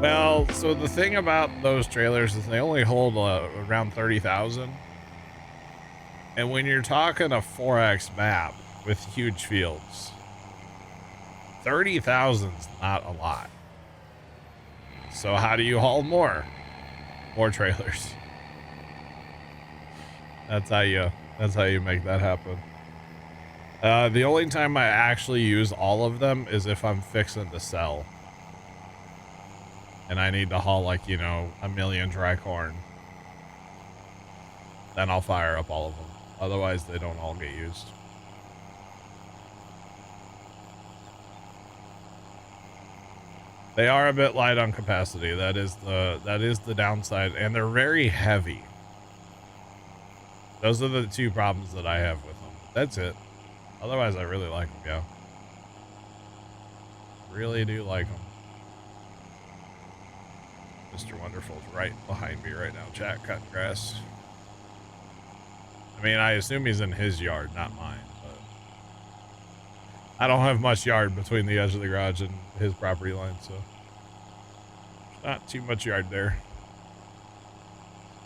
Well, so the thing about those trailers is they only hold around 30,000. And when you're talking a 4X map with huge fields, 30,000's not a lot. So how do you haul more? More trailers. That's how you make that happen. The only time I actually use all of them is if I'm fixing to sell. And I need to haul like, you know, 1,000,000 dry corn. Then I'll fire up all of them. Otherwise, they don't all get used. They are a bit light on capacity. That is the downside, and they're very heavy. Those are the two problems that I have with them. That's it. Otherwise, I really like them, yeah. Really do like them. Mr. Wonderful's right behind me right now. Chat, cutting grass. I mean, I assume he's in his yard, not mine, but I don't have much yard between the edge of the garage and his property line, so not too much yard there.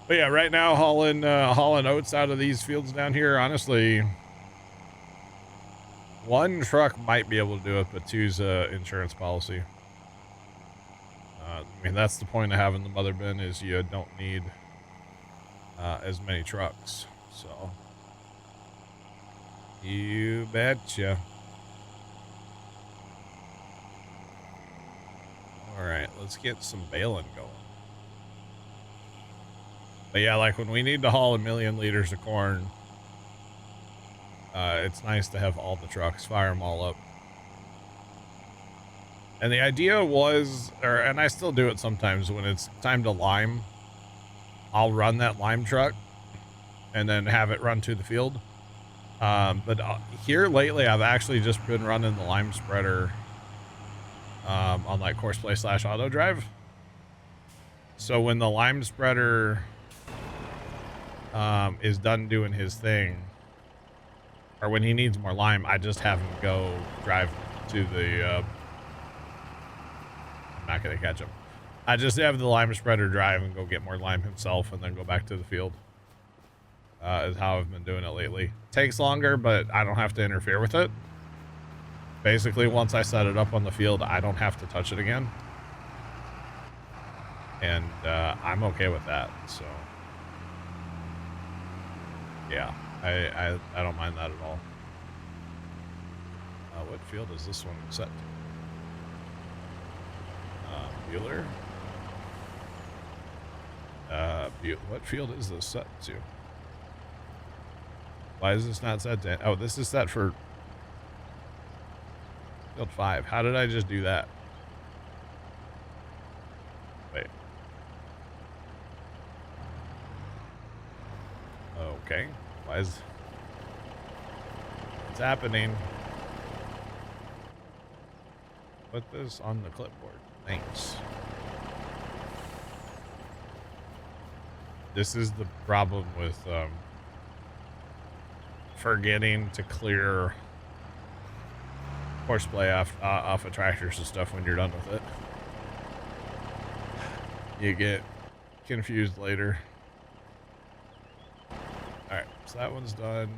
But yeah, right now hauling oats out of these fields down here, honestly, one truck might be able to do it, but two's insurance policy. I mean, that's the point of having the mother bin, is you don't need as many trucks. So, you betcha. All right, let's get some baling going. But yeah, like when we need to haul 1,000,000 liters of corn, it's nice to have all the trucks, fire them all up. And the idea was, and I still do it sometimes when it's time to lime, I'll run that lime truck and then have it run to the field. But here lately, I've actually just been running the lime spreader on like Courseplay / auto drive. So when the lime spreader is done doing his thing, or when he needs more lime, I just have him go drive to the I'm not gonna catch him. I just have the lime spreader drive and go get more lime himself and then go back to the field. Is how I've been doing it lately. Takes longer, but I don't have to interfere with it. Basically, once I set it up on the field, I don't have to touch it again. And I'm okay with that, so yeah, I don't mind that at all. What field is this one set to? Bueller? What field is this set to? Why is this not set to? Oh, this is set for field 5. How did I just do that? Wait. Okay. Why is... What's happening? Put this on the clipboard. Thanks. This is the problem with forgetting to clear horseplay off of tractors and stuff when you're done with it. You get confused later. Alright, so that one's done.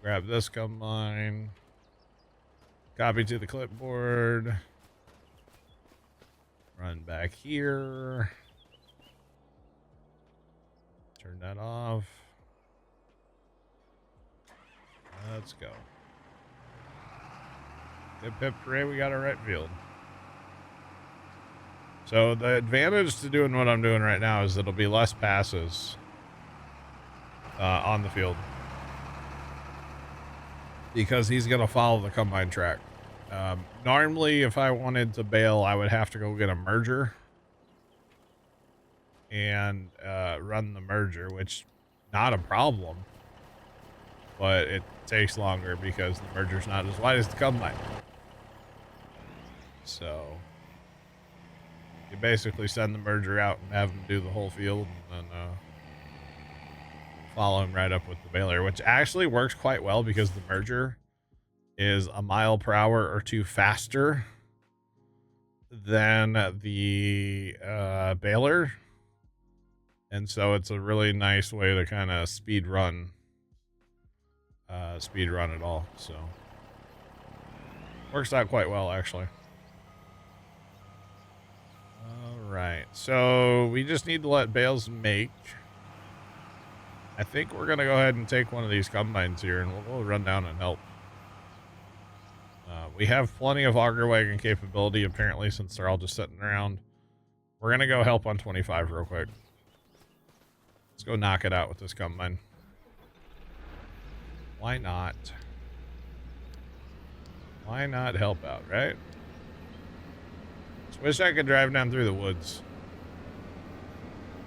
Grab this combine. Copy to the clipboard. Run back here. Turn that off. Let's go. Hip hip hooray, we got our right field. So the advantage to doing what I'm doing right now is it'll be less passes on the field, because he's going to follow the combine track. Normally, if I wanted to bale, I would have to go get a merger and run the merger, which not a problem, but it takes longer because the merger's not as wide as the combine. So you basically send the merger out and have him do the whole field, and then follow him right up with the baler, which actually works quite well because the merger is a mile per hour or 2 faster than the baler. And so it's a really nice way to kind of speed run it all. So works out quite well, actually. All right, so we just need to let bales make. I think we're gonna go ahead and take one of these combines here, and we'll run down and help. We have plenty of auger wagon capability, apparently, since they're all just sitting around. We're gonna go help on 25 real quick. Let's go knock it out with this combine. Why not? Why not help out, right? Just wish I could drive down through the woods.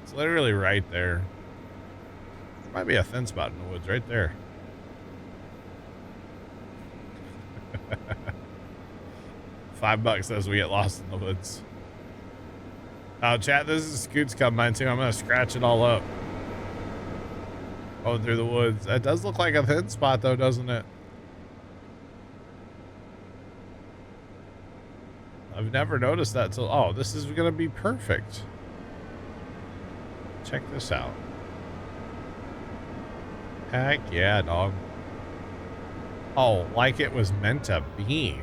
It's literally right there. There might be a thin spot in the woods right there. $5 as we get lost in the woods. Oh, chat, this is Scoot's combine too. I'm gonna scratch it all up. Going through the woods. That does look like a thin spot though, doesn't it? I've never noticed that till, oh, this is gonna be perfect. Check this out. Heck yeah, dog. Oh, like it was meant to be.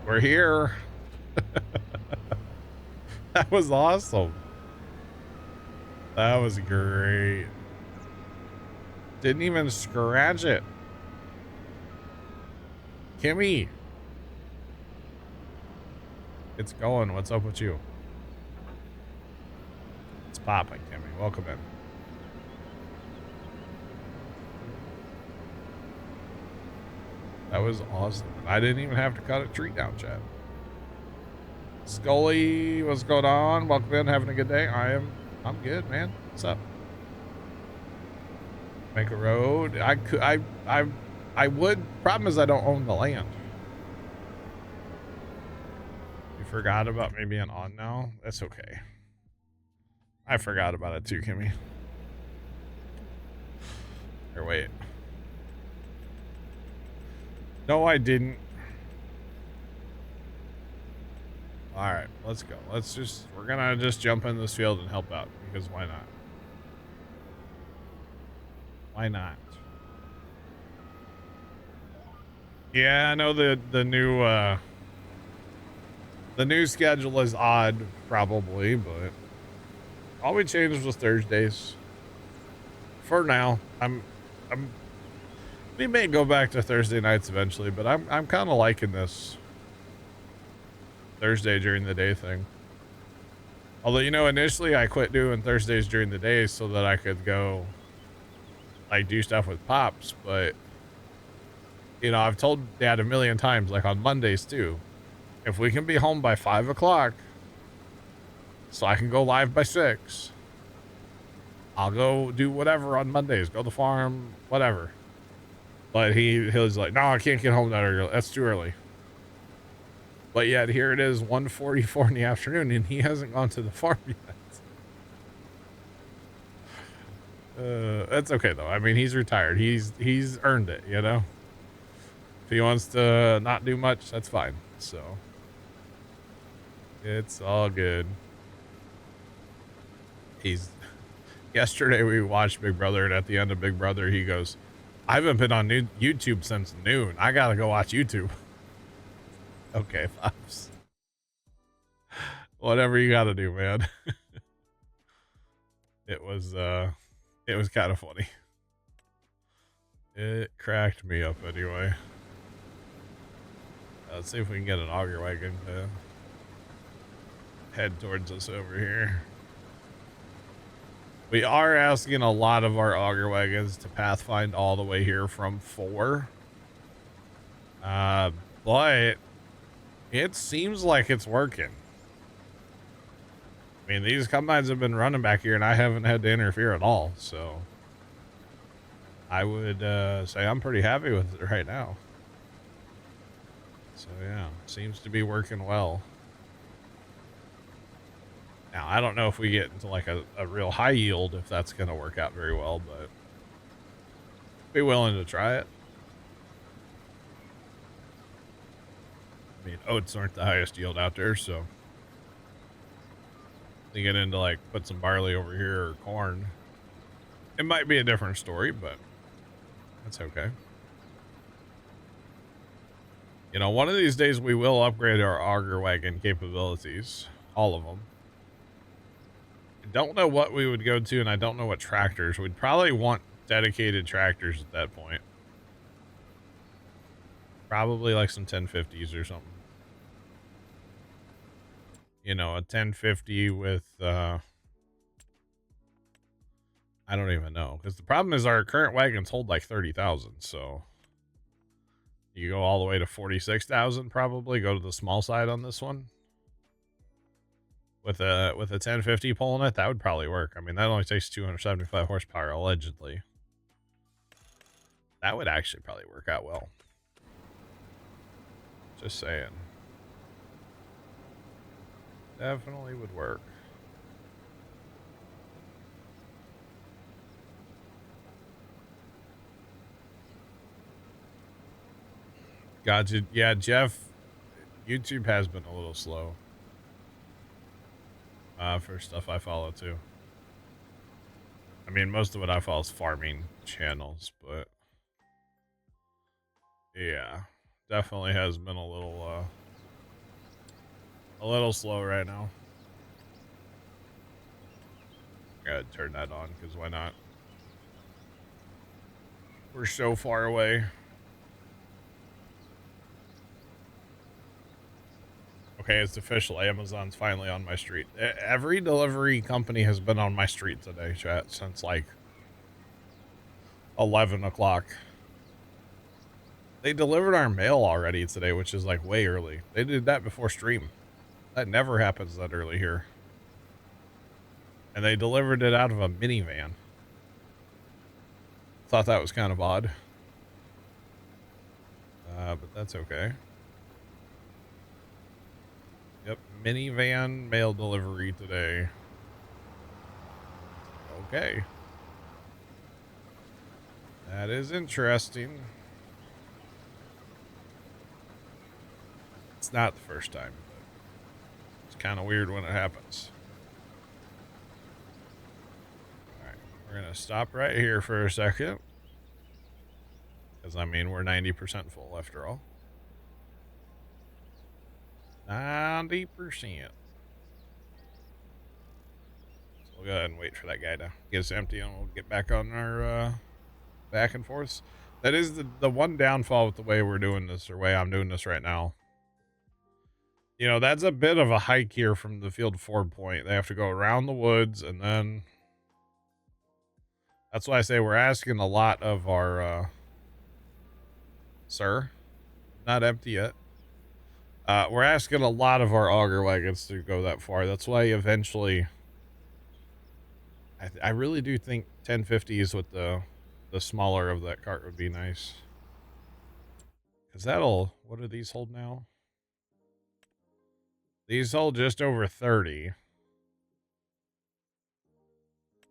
We're here. That was awesome. That was great. Didn't even scratch it. Kimmy. It's going. What's up with you? It's popping, Kimmy. Welcome in. That was awesome. I didn't even have to cut a tree down, chat. Scully, what's going on? Welcome in. Having a good day? I'm good, man. What's up? Make a road. I would. Problem is I don't own the land. You forgot about me being on now? That's okay. I forgot about it too, Kimmy. Here, wait. No, I didn't. All right, let's go. We're gonna just jump in this field and help out because why not? Why not? Yeah, I know the new schedule is odd probably, but all we changed was Thursdays. For now, we may go back to Thursday nights eventually, but I'm kind of liking this Thursday during the day thing. Although, you know, initially I quit doing Thursdays during the day so that I could go like do stuff with Pops, but you know, I've told Dad a million times, like on Mondays too, if we can be home by 5 o'clock so I can go live by 6, I'll go do whatever on Mondays, go to the farm, whatever. But he was like, no, I can't get home that early. That's too early. But yet here it is 1:44 in the afternoon and he hasn't gone to the farm yet. That's okay though. I mean, he's retired. He's earned it, you know? If he wants to not do much, that's fine. So it's all good. Yesterday we watched Big Brother, and at the end of Big Brother, he goes, I haven't been on YouTube since noon. I gotta go watch YouTube. Okay, Pops. Whatever you gotta do, man. It was kind of funny. It cracked me up anyway. Let's see if we can get an auger wagon to head towards us over here. We are asking a lot of our auger wagons to pathfind all the way here from 4. But it seems like it's working. I mean, these combines have been running back here and I haven't had to interfere at all. So I would say I'm pretty happy with it right now. So yeah, seems to be working well. Now, I don't know if we get into like a real high yield, if that's going to work out very well, but be willing to try it. I mean, oats aren't the highest yield out there, so to get into like put some barley over here or corn, it might be a different story, but that's okay. You know, one of these days we will upgrade our auger wagon capabilities, all of them. I don't know what we would go to, and I don't know what tractors. We'd probably want dedicated tractors at that point. Probably like some 1050s or something. You know, a 1050 with, I don't even know. Because the problem is our current wagons hold like 30,000, so you go all the way to 46,000 probably. Go to the small side on this one. With a 1050 pulling it, that would probably work. I mean, that only takes 275 horsepower, allegedly. That would actually probably work out well. Just saying. Definitely would work. Gotcha. Yeah, Jeff, YouTube has been a little slow. For stuff I follow too. I mean, most of what I follow is farming channels, but yeah, definitely has been a little slow right now. Gotta turn that on, because why not? We're so far away. Okay, it's official. Amazon's finally on my street. Every delivery company has been on my street today, chat, since like 11 o'clock. They delivered our mail already today, which is like way early. They did that before stream. That never happens that early here. And they delivered it out of a minivan. Thought that was kind of odd. But that's okay. Yep, minivan mail delivery today. Okay. That is interesting. It's not the first time, but it's kind of weird when it happens. All right, we're going to stop right here for a second. Because, I mean, we're 90% full after all. 90%. So we'll go ahead and wait for that guy to get us empty, and we'll get back on our back and forth. That is the one downfall with the way we're doing this, or way I'm doing this right now. You know, that's a bit of a hike here from the field forward point. They have to go around the woods, and then that's why I say we're asking a lot of our sir, not empty yet. We're asking a lot of our auger wagons to go that far. That's why eventually I really do think 1050s with the smaller of that cart would be nice. Because that'll, what do these hold now? These hold just over 30.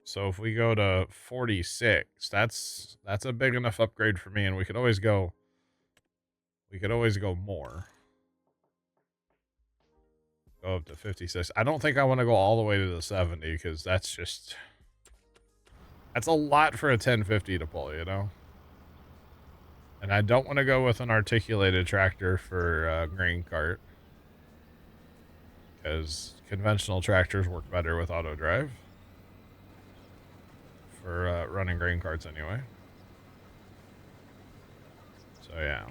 So if we go to 46, that's a big enough upgrade for me, and we could always go more. Go up to 56. I don't think I want to go all the way to the 70, because that's a lot for a 1050 to pull, you know? And I don't want to go with an articulated tractor for grain cart, because conventional tractors work better with auto drive for running grain carts anyway. So yeah.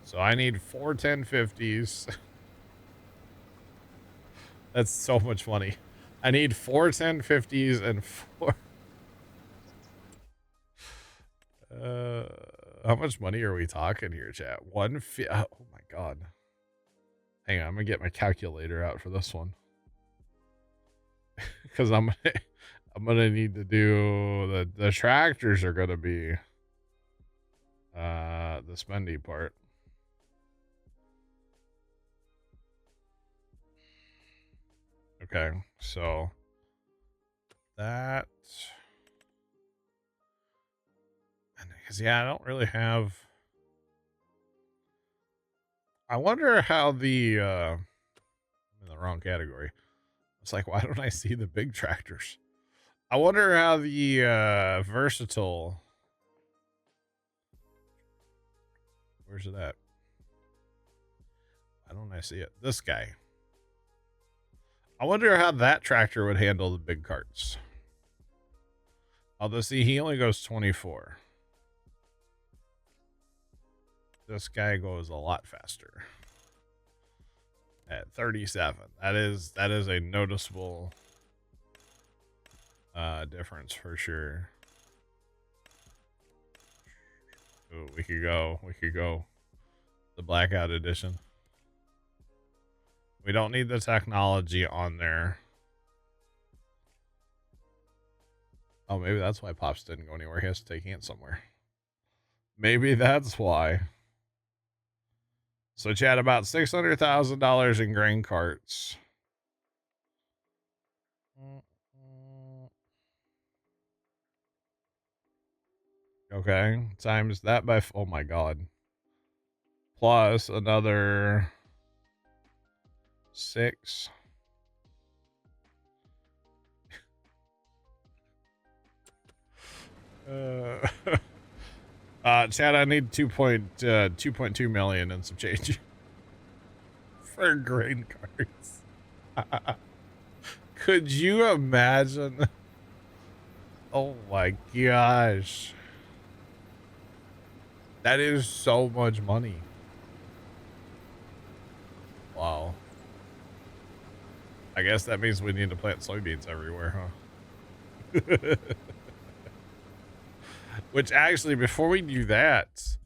So I need 4 1050s. That's so much money. I need 4 1050s and 4. How much money are we talking here, chat? Oh my god. Hang on, I'm gonna get my calculator out for this one. Because I'm gonna need to do the tractors are gonna be the spendy part. Okay, so that, because yeah, I don't really have I wonder how the, I'm in the wrong category. It's like, why don't I see the big tractors? I wonder how the, versatile, where's it at? Why don't I see it? This guy. I wonder how that tractor would handle the big carts. Although, see, he only goes 24. This guy goes a lot faster. At 37. That is a noticeable difference for sure. Ooh, we could go the blackout edition. We don't need the technology on there. Oh, maybe that's why Pops didn't go anywhere. He has to take Ant somewhere. Maybe that's why. So, Chad, about $600,000 in grain carts. Okay, times that by, oh my God. Plus another 6. Chad, I need 2.2 million and some change for grain carts. Could you imagine? Oh my gosh. That is so much money. Wow. I guess that means we need to plant soybeans everywhere, huh? Which actually, before we do that,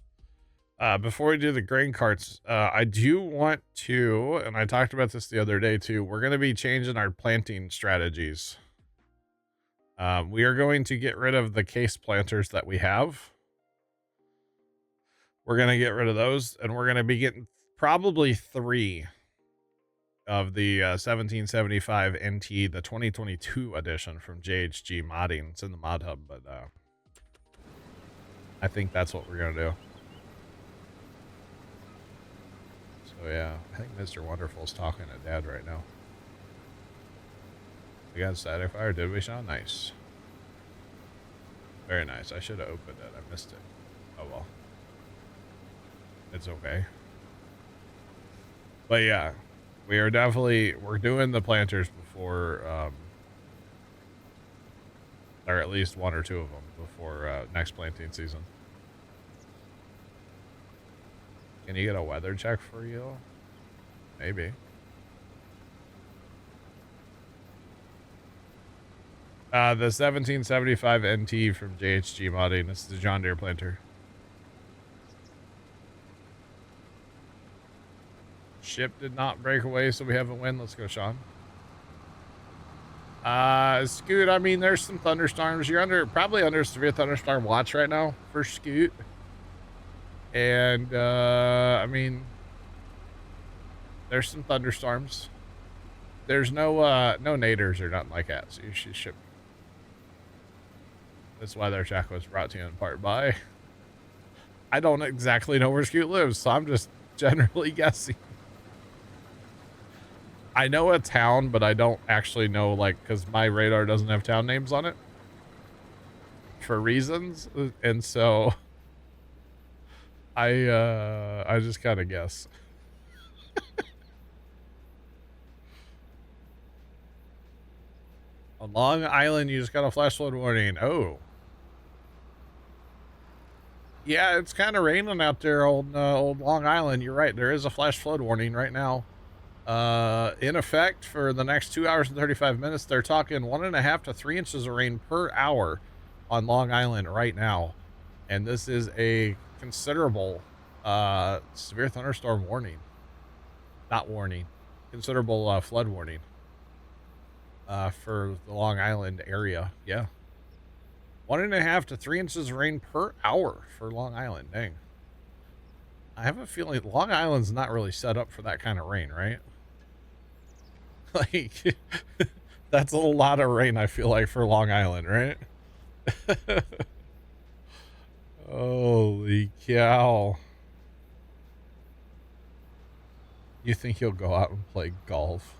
before we do the grain carts, I do want to, and I talked about this the other day too, we're going to be changing our planting strategies. We are going to get rid of the case planters that we have. We're going to get rid of those, and we're going to be getting probably 3 of the 1775 NT, the 2022 edition from JHG Modding. It's in the mod hub, but I think that's what we're going to do. So yeah, I think Mr. Wonderful's talking to Dad right now. We got static fire, did we, Sean? Nice. Very nice. I should have opened it. I missed it. Oh well. It's okay. But yeah, we are definitely, we're doing the planters before, or at least 1 or 2 of them before next planting season. Can you get a weather check for you? Maybe. The 1775 NT from JHG Modding. This is the John Deere planter. Ship did not break away, so we have a win. Let's go, Sean. Scoot, I mean, there's some thunderstorms. You're probably under severe thunderstorm watch right now for Scoot. And, I mean, there's some thunderstorms. There's no naders or nothing like that, so you should ship. That's why their check was brought to you in part by. I don't exactly know where Scoot lives, so I'm just generally guessing. I know a town, but I don't actually know, like, because my radar doesn't have town names on it for reasons, and so I just kind of guess. On Long Island, you just got a flash flood warning. Oh. Yeah, it's kind of raining out there, old Long Island. You're right. There is a flash flood warning right now. In effect for the next 2 hours and 35 minutes. They're talking 1.5 to 3 inches of rain per hour on Long Island right now. And this is a considerable, severe thunderstorm warning. Not warning. Considerable, flood warning. For the Long Island area. Yeah. 1.5 to 3 inches of rain per hour for Long Island. Dang. I have a feeling Long Island's not really set up for that kind of rain, right? Like, that's a lot of rain, I feel like, for Long Island, right? Holy cow. You think he'll go out and play golf?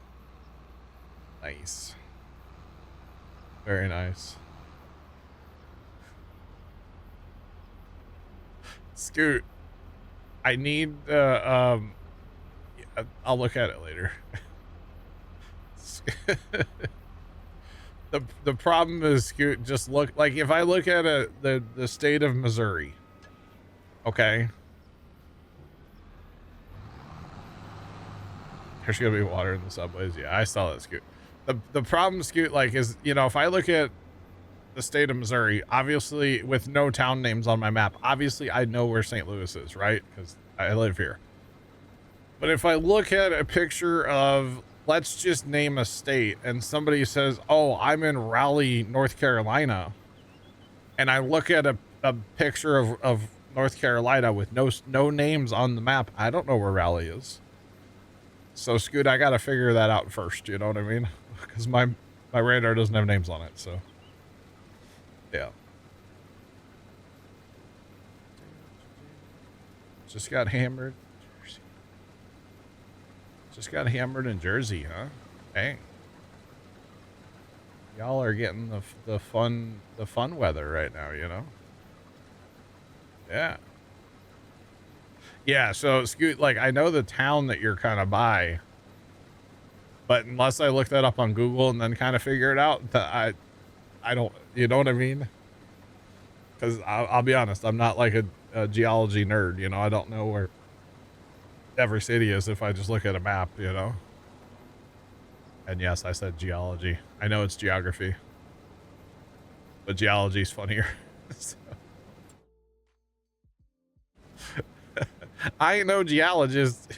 Nice. Very nice. Scoot, I need, I'll look at it later. The problem is, Scoot, just look, like, if I look at the state of Missouri, okay? There's gonna be water in the subways. Yeah, I saw that, Scoot. The problem, Scoot, like, is, you know, if I look at the state of Missouri, obviously with no town names on my map, obviously I know where St. Louis is, right? Because I live here. But if I look at a picture of, let's just name a state, and somebody says, oh, I'm in Raleigh, North Carolina, and I look at a picture of North Carolina with no names on the map, I don't know where Raleigh is. So, Scoot, I gotta figure that out first, you know what I mean? Because my radar doesn't have names on it, so... Yeah. Just got hammered. Just got hammered in Jersey, huh? Dang. Y'all are getting the fun weather right now, you know? Yeah. Yeah, so Scoot, like, I know the town that you're kind of by, but unless I look that up on Google and then kind of figure it out, I don't, you know what I mean? Because I'll be honest, I'm not like a geology nerd, you know? I don't know where every city is if I just look at a map, you know? And yes, I said geology. I know it's geography, but geology's funnier. So. I ain't no geologist.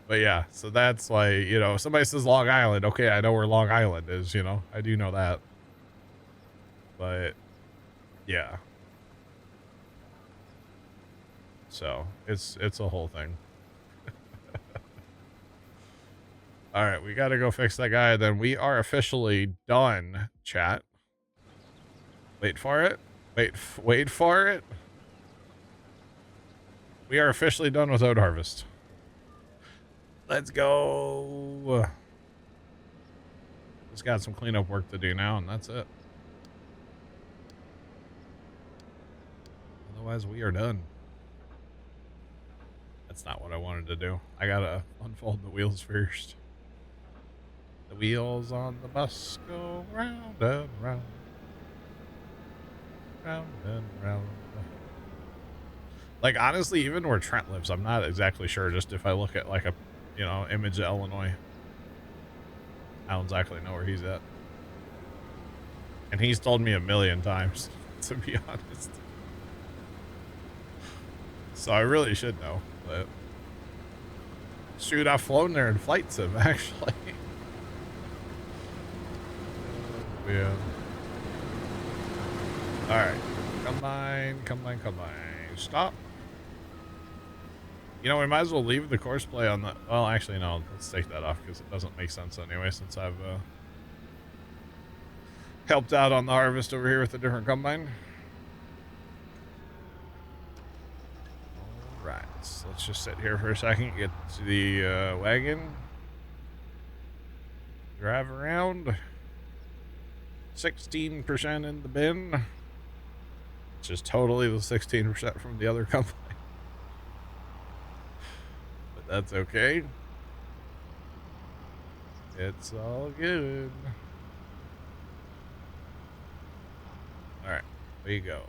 But yeah, so that's like, you know, somebody says Long Island. Okay, I know where Long Island is, you know? I do know that. But yeah. So it's a whole thing. All right, we got to go fix that guy. Then we are officially done, chat. Wait for it. Wait for it. We are officially done with oat harvest. Let's go. Just got some cleanup work to do now, and that's it. Otherwise, we are done. That's not what I wanted to do. I gotta unfold the wheels first. The wheels on the bus go round and round. Round and round. Like, honestly, even where Trent lives, I'm not exactly sure. Just if I look at, like, a, you know, image of Illinois, I don't exactly know where he's at. And he's told me a million times, to be honest. So I really should know, but... Shoot, I've flown there in flight sim, actually. Yeah. Alright. Combine. Stop. You know, we might as well leave the course play on the... Well, actually, no. Let's take that off because it doesn't make sense anyway since I've helped out on the harvest over here with a different combine. Alright. So let's just sit here for a second. Get to the wagon. Drive around. 16% in the bin. Which is totally the 16% from the other company. But that's okay. It's all good. Alright, there you go.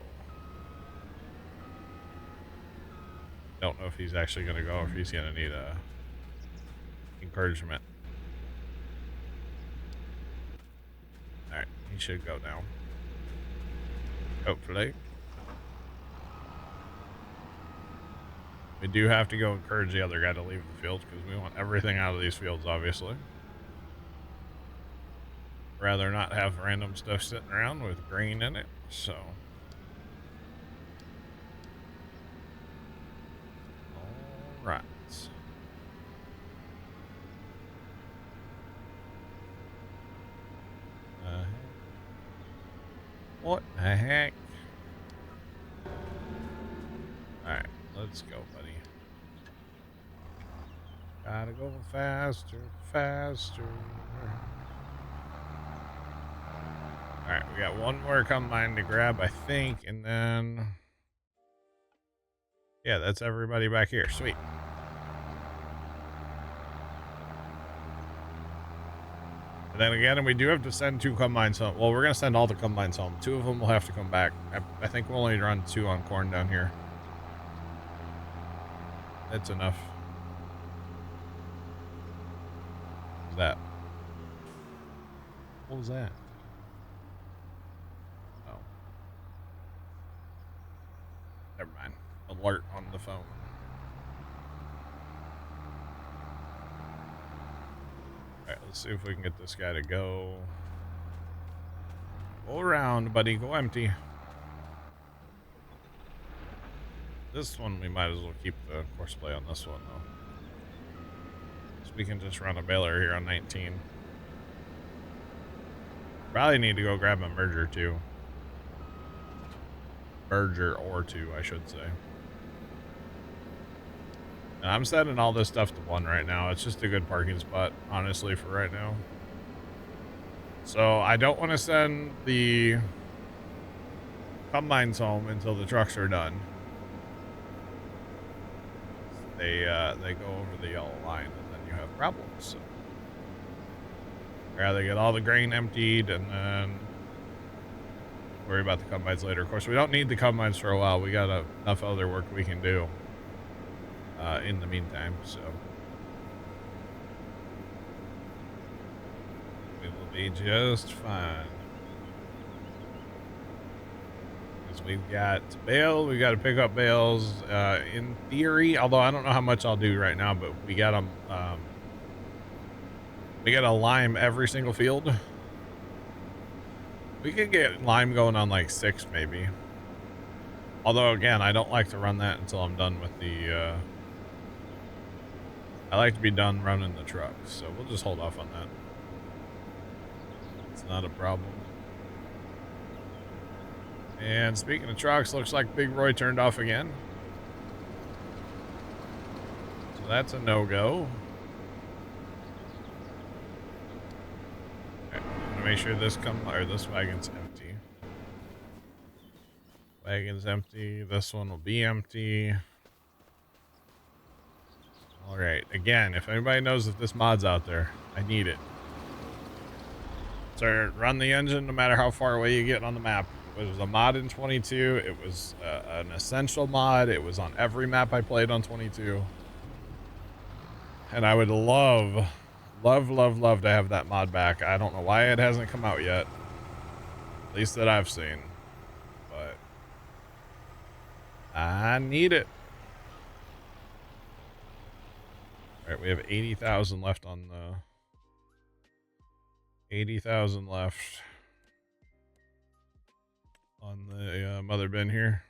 Don't know if he's actually going to go or if he's going to need encouragement. Alright, he should go now. Hopefully. We do have to go encourage the other guy to leave the field because we want everything out of these fields, obviously. Rather not have random stuff sitting around with green in it, so. All right. What the heck? All right, let's go, buddy. Gotta go faster, faster. All right, we got one more combine to grab, I think, and then... Yeah, that's everybody back here. Sweet. And then again, we do have to send 2 combines home. Well, we're going to send all the combines home. 2 of them will have to come back. I think we'll only run 2 on corn down here. That's enough. What's that? What was that? Oh. Never mind. Alert on the phone. Alright, let's see if we can get this guy to go. Go around, buddy. Go empty. This one, we might as well keep the course play on this one, though. So we can just run a baler here on 19. Probably need to go grab a merger, too. Merger or 2, I should say. And I'm setting all this stuff to 1 right now. It's just a good parking spot, honestly, for right now. So I don't want to send the combines home until the trucks are done. They go over the yellow line, and then you have problems. So rather get all the grain emptied and then worry about the combines later. Of course, we don't need the combines for a while. We got enough other work we can do in the meantime. So we will be just fine. We've got bale. We got to pick up bales. In theory, although I don't know how much I'll do right now, but we got them. We got to lime every single field. We could get lime going on like 6 maybe. Although again, I don't like to run that until I'm done with the. I like to be done running the truck, so we'll just hold off on that. It's not a problem. And speaking of trucks, looks like Big Roy turned off again. So that's a no-go. Okay, I'm gonna make sure this wagon's empty. Wagon's empty. This one will be empty. All right. Again, if anybody knows if this mod's out there, I need it. So run the engine no matter how far away you get on the map. It was a mod in 22. It was an essential mod. It was on every map I played on 22. And I would love to have that mod back. I don't know why it hasn't come out yet. At least that I've seen. But I need it. All right, we have 80,000 left on the... 80,000 left on the mother bin here.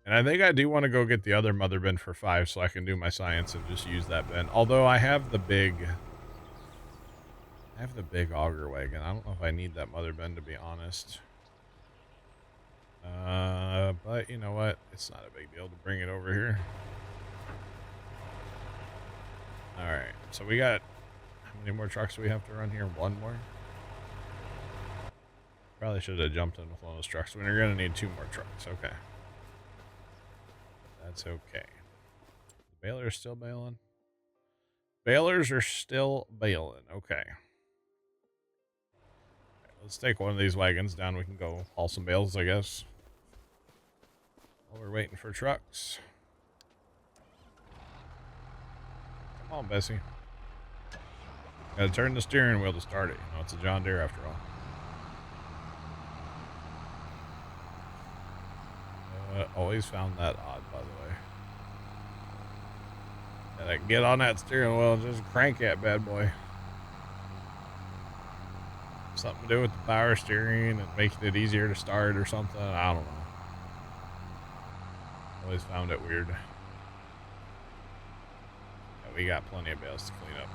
And I think I do want to go get the other mother bin for 5 so I can do my science and just use that bin. Although I have the big auger wagon. I don't know if I need that mother bin, to be honest. But you know what? It's not a big deal to bring it over here. All right. So we got, how many more trucks do we have to run here? 1 more? Probably should have jumped in with one of those trucks. We're going to need 2 more trucks. Okay. That's okay. The balers still bailing? Balers are still bailing. Okay. Right, let's take one of these wagons down. We can go haul some bales, I guess. While we're waiting for trucks. Come on, Bessie. Gotta turn the steering wheel to start it. You know, it's a John Deere after all. Always found that odd, by the way. Gotta get on that steering wheel and just crank that bad boy. Something to do with the power steering and making it easier to start or something. I don't know. Always found it weird. Yeah, we got plenty of bales to clean up.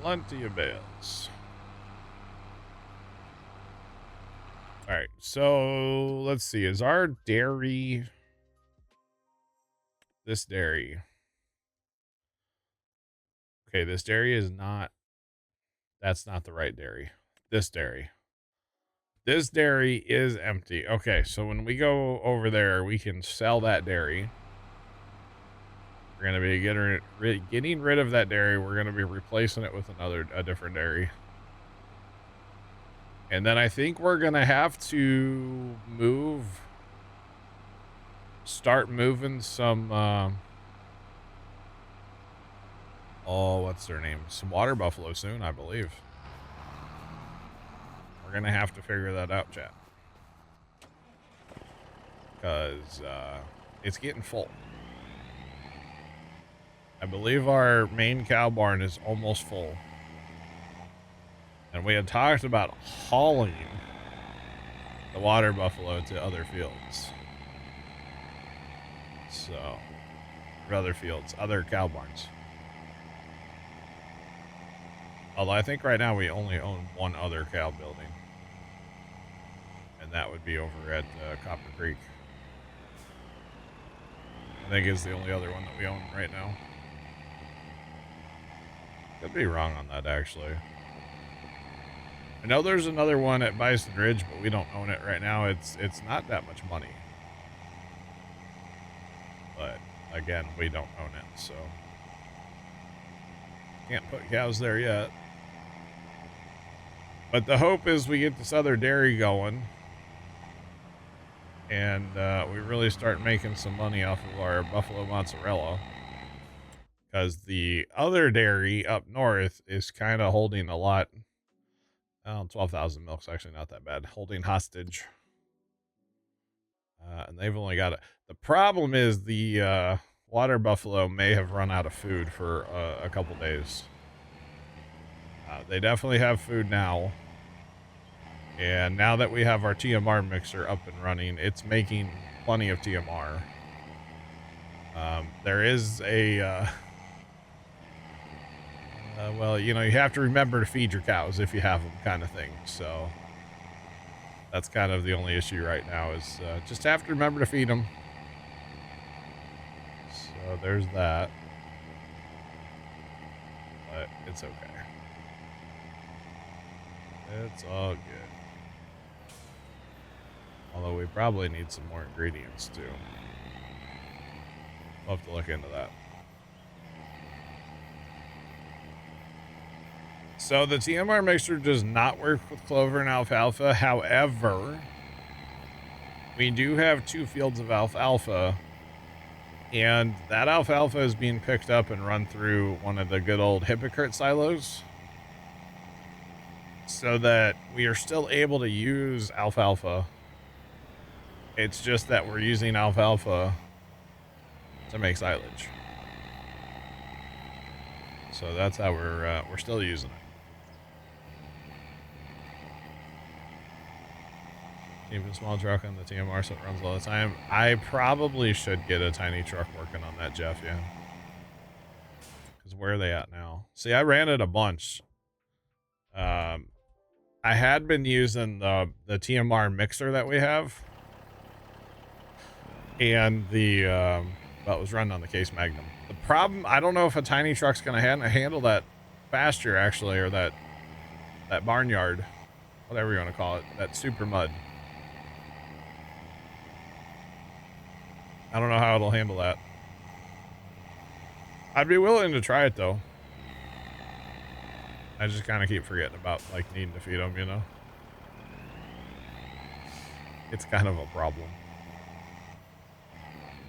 Plenty of bales. All right, so let's see. Is our dairy... this dairy. Okay, this dairy is not, that's not the right dairy. This dairy. This dairy is empty. Okay, so when we go over there, we can sell that dairy. We're going to be getting rid of that dairy. We're going to be replacing it with a different dairy. And then I think we're going to have to start moving some, what's their name? Some water buffalo soon, I believe. We're going to have to figure that out, chat. Because, it's getting full. I believe our main cow barn is almost full. And we had talked about hauling the water buffalo to other fields. So, other fields, other cow barns. Although I think right now we only own one other cow building. And that would be over at Copper Creek. I think it's the only other one that we own right now. Could be wrong on that, actually. I know there's another one at Bison Ridge, but we don't own it right now. It's not that much money. But, again, we don't own it, so... Can't put cows there yet. But the hope is we get this other dairy going. And we really start making some money off of our buffalo mozzarella. Because the other dairy up north is kind of holding a lot. Oh, 12,000 milk's actually not that bad. Holding hostage. And they've only got it. The problem is the water buffalo may have run out of food for a couple days. They definitely have food now. And now that we have our TMR mixer up and running, it's making plenty of TMR. There is a... well, you know, you have to remember to feed your cows if you have them, kind of thing. So that's kind of the only issue right now is just have to remember to feed them. So there's that. But it's okay. It's all good. Although we probably need some more ingredients too. We'll have to look into that. So the TMR mixer does not work with clover and alfalfa. However, we do have 2 fields of alfalfa, and that alfalfa is being picked up and run through one of the good old hypocrite silos, so that we are still able to use alfalfa. It's just that we're using alfalfa to make silage. So that's how we're still using it. Keep a small truck on the TMR so it runs all the time. I probably should get a tiny truck working on that, Jeff, yeah. Because where are they at now? See, I ran it a bunch. I had been using the TMR mixer that we have. And the, well, it was running on the Case Magnum. The problem, I don't know if a tiny truck's going to handle that pasture, actually, or that barnyard. Whatever you want to call it. That super mud. I don't know how it'll handle that. I'd be willing to try it, though. I just kind of keep forgetting about, like, needing to feed them, you know? It's kind of a problem.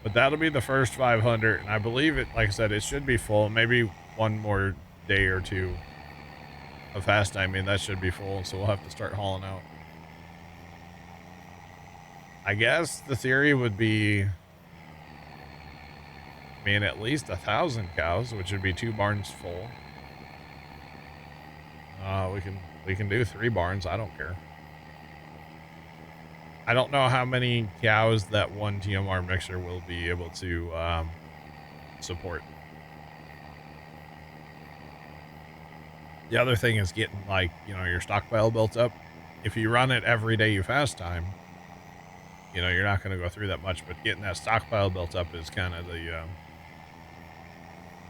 But that'll be the first 500, and I believe it, like I said, it should be full. Maybe one more day or two of fast timing, that should be full, so we'll have to start hauling out. I guess the theory would be, I mean, at least 1,000 cows, which would be 2 barns full. We can do 3 barns. I don't care. I don't know how many cows that one TMR mixer will be able to support. The other thing is getting, like, you know, your stockpile built up. If you run it every day you fast time, you know, you're not going to go through that much, but getting that stockpile built up is kind of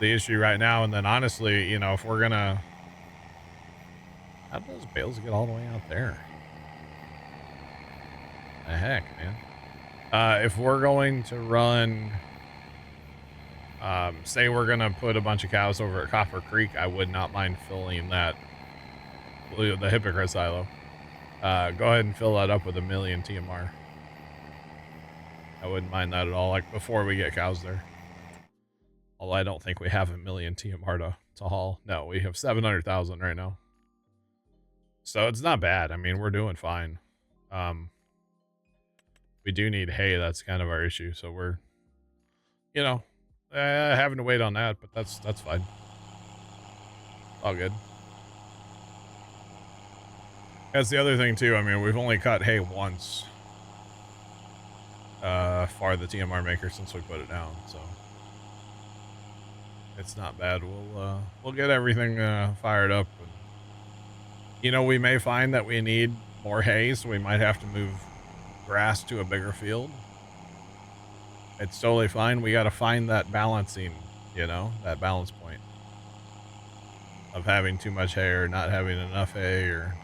the issue right now. And then honestly, you know, if we're gonna, how do those bales get all the way out there? The heck, man. If we're going to run, say we're gonna put a bunch of cows over at Copper Creek, I would not mind filling that, the hypocrite silo. Go ahead and fill that up with 1 million TMR. I wouldn't mind that at all, like before we get cows there. Although I don't think we have 1 million TMR to haul. No, we have 700,000 right now. So it's not bad. I mean, we're doing fine. We do need hay. That's kind of our issue. So we're, you know, having to wait on that, but that's fine. All good. That's the other thing too. I mean, we've only cut hay once for the TMR maker since we put it down, so it's not bad. We'll get everything fired up. And, you know, we may find that we need more hay, so we might have to move grass to a bigger field. It's totally fine. We got to find that balancing, you know, that balance point of having too much hay or not having enough hay or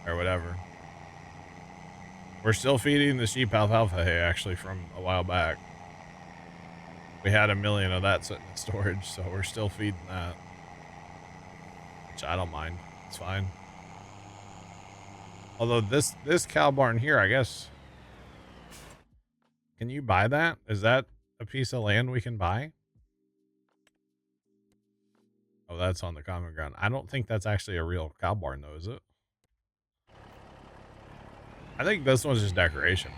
whatever. We're still feeding the sheep alfalfa hay, actually, from a while back. We had 1 million of that sitting in storage, so we're still feeding that. Which I don't mind. It's fine. Although this cow barn here, I guess... Can you buy that? Is that a piece of land we can buy? Oh, that's on the common ground. I don't think that's actually a real cow barn, though, is it? I think this one's just decoration.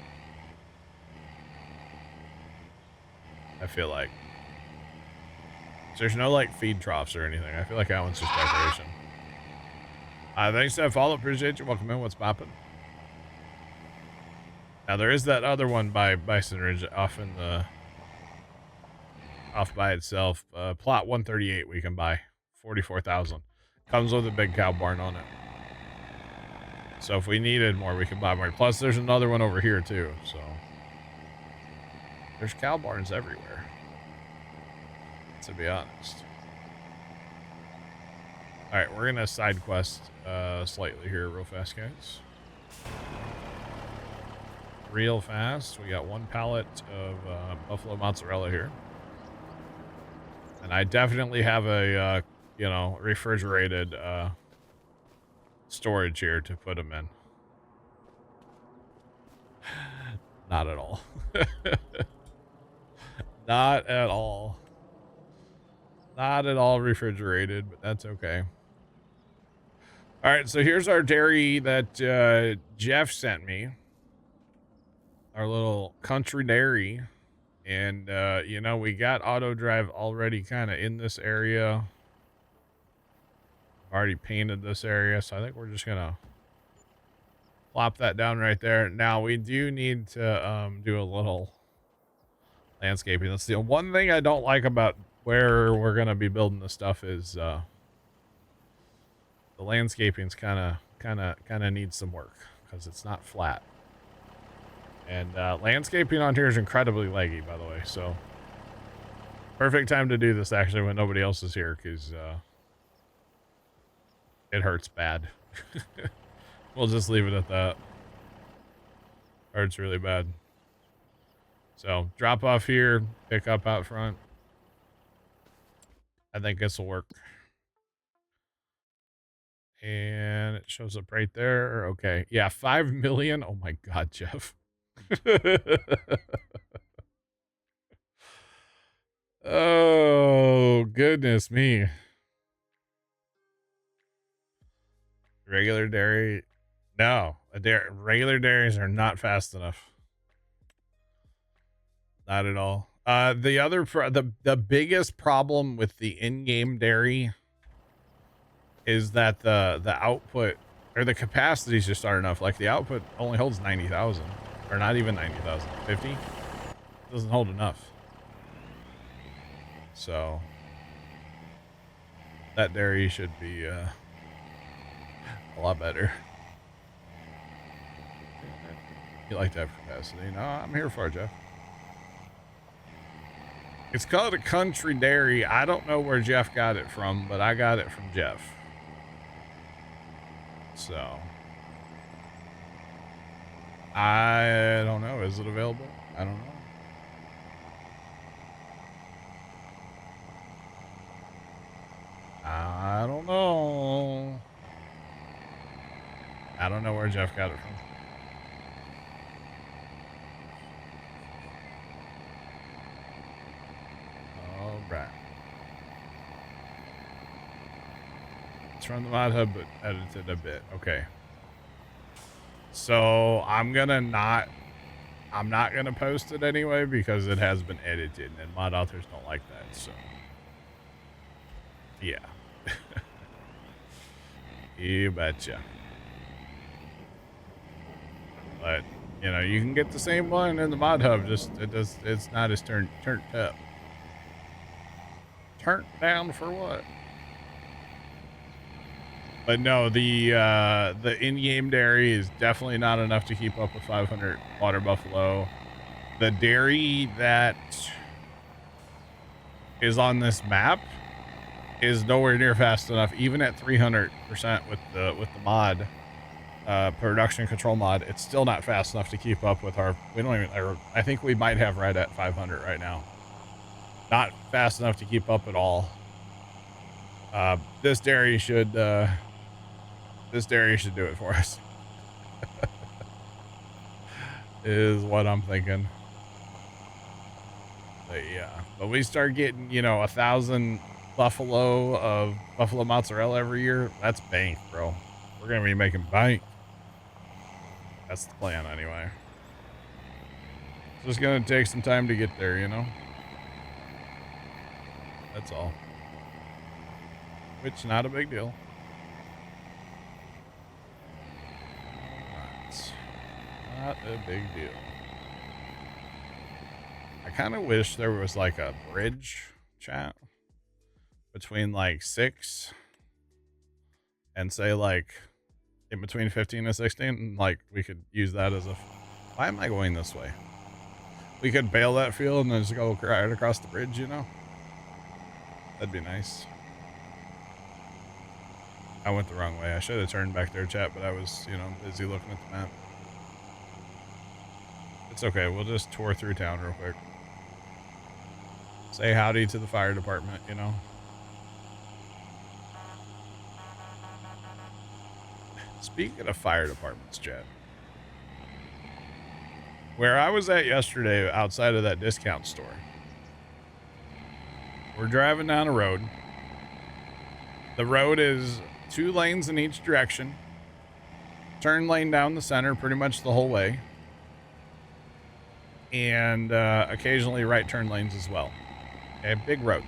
I feel like. There's no, like, feed troughs or anything. I feel like that one's just decoration. Thanks for that follow. Appreciate you. Welcome in. What's poppin'? Now, there is that other one by Bison Ridge off by itself. Plot 138 we can buy. 44,000. Comes with a big cow barn on it. So if we needed more, we could buy more. Plus, there's another one over here, too. So there's cow barns everywhere, to be honest. All right, we're going to side quest slightly here real fast, guys. Real fast. We got 1 pallet of buffalo mozzarella here. And I definitely have a, you know, refrigerated storage here to put them in. Not at all. Not at all. Not at all refrigerated, but that's okay. All right, so here's our dairy that Jeff sent me. Our little country dairy. And, you know, we got auto drive already kind of in this area. Already painted this area, so I think we're just gonna plop that down right there. Now we do need to do a little landscaping. That's the one thing I don't like about where we're gonna be building this stuff is the landscaping's kind of needs some work because it's not flat. And landscaping on here is incredibly laggy, by the way. So perfect time to do this actually when nobody else is here because it hurts bad. We'll just leave it at that. Hurts really bad. So drop off here, pick up out front. I think this will work. And it shows up right there. Okay. Yeah, 5 million. Oh my God, Jeff. Oh, goodness me. Regular dairy. No, regular dairies are not fast enough. Not at all. The other, the biggest problem with the in-game dairy is that the output or the capacities just aren't enough. Like the output only holds 90,000 or not even 90,000, 50. Doesn't hold enough. So that dairy should be a lot better. You like to have capacity. No, I'm here for it, Jeff. It's called a country dairy. I don't know where Jeff got it from, but I got it from Jeff. So I don't know. Is it available? I don't know. I don't know. I don't know where Jeff got it from. All right. It's from the mod hub, but edited a bit. Okay. So I'm not gonna post it anyway because it has been edited and mod authors don't like that. So yeah. You betcha. But you know, you can get the same one in the mod hub, just it's not as turned up. Turned down for what? But no, the in-game dairy is definitely not enough to keep up with 500 water buffalo. The dairy that is on this map is nowhere near fast enough, even at 300% with the mod production control mod. It's still not fast enough to keep up with our. We don't even. I think we might have right at 500 right now. Not fast enough to keep up at all. This dairy should do it for us. Is what I'm thinking. But yeah, but we start getting, you know, 1,000 buffalo of buffalo mozzarella every year. That's bank, bro. We're gonna be making bank. That's the plan anyway. It's just gonna take some time to get there, you know. That's all. Which, not a big deal. Not a big deal. I kind of wish there was like a bridge chat between like 6 and say like in between 15 and 16. And like we could use that as a. Why am I going this way? We could bail that field and then just go right across the bridge, you know? That'd be nice. I went the wrong way. I should have turned back there, chat, but I was, you know, busy looking at the map. It's okay. We'll just tour through town real quick. Say howdy to the fire department, you know? Speaking of fire departments, chat. Where I was at yesterday outside of that discount store. We're driving down a road. The road is 2 lanes in each direction. Turn lane down the center pretty much the whole way. And occasionally right turn lanes as well. Okay, big road.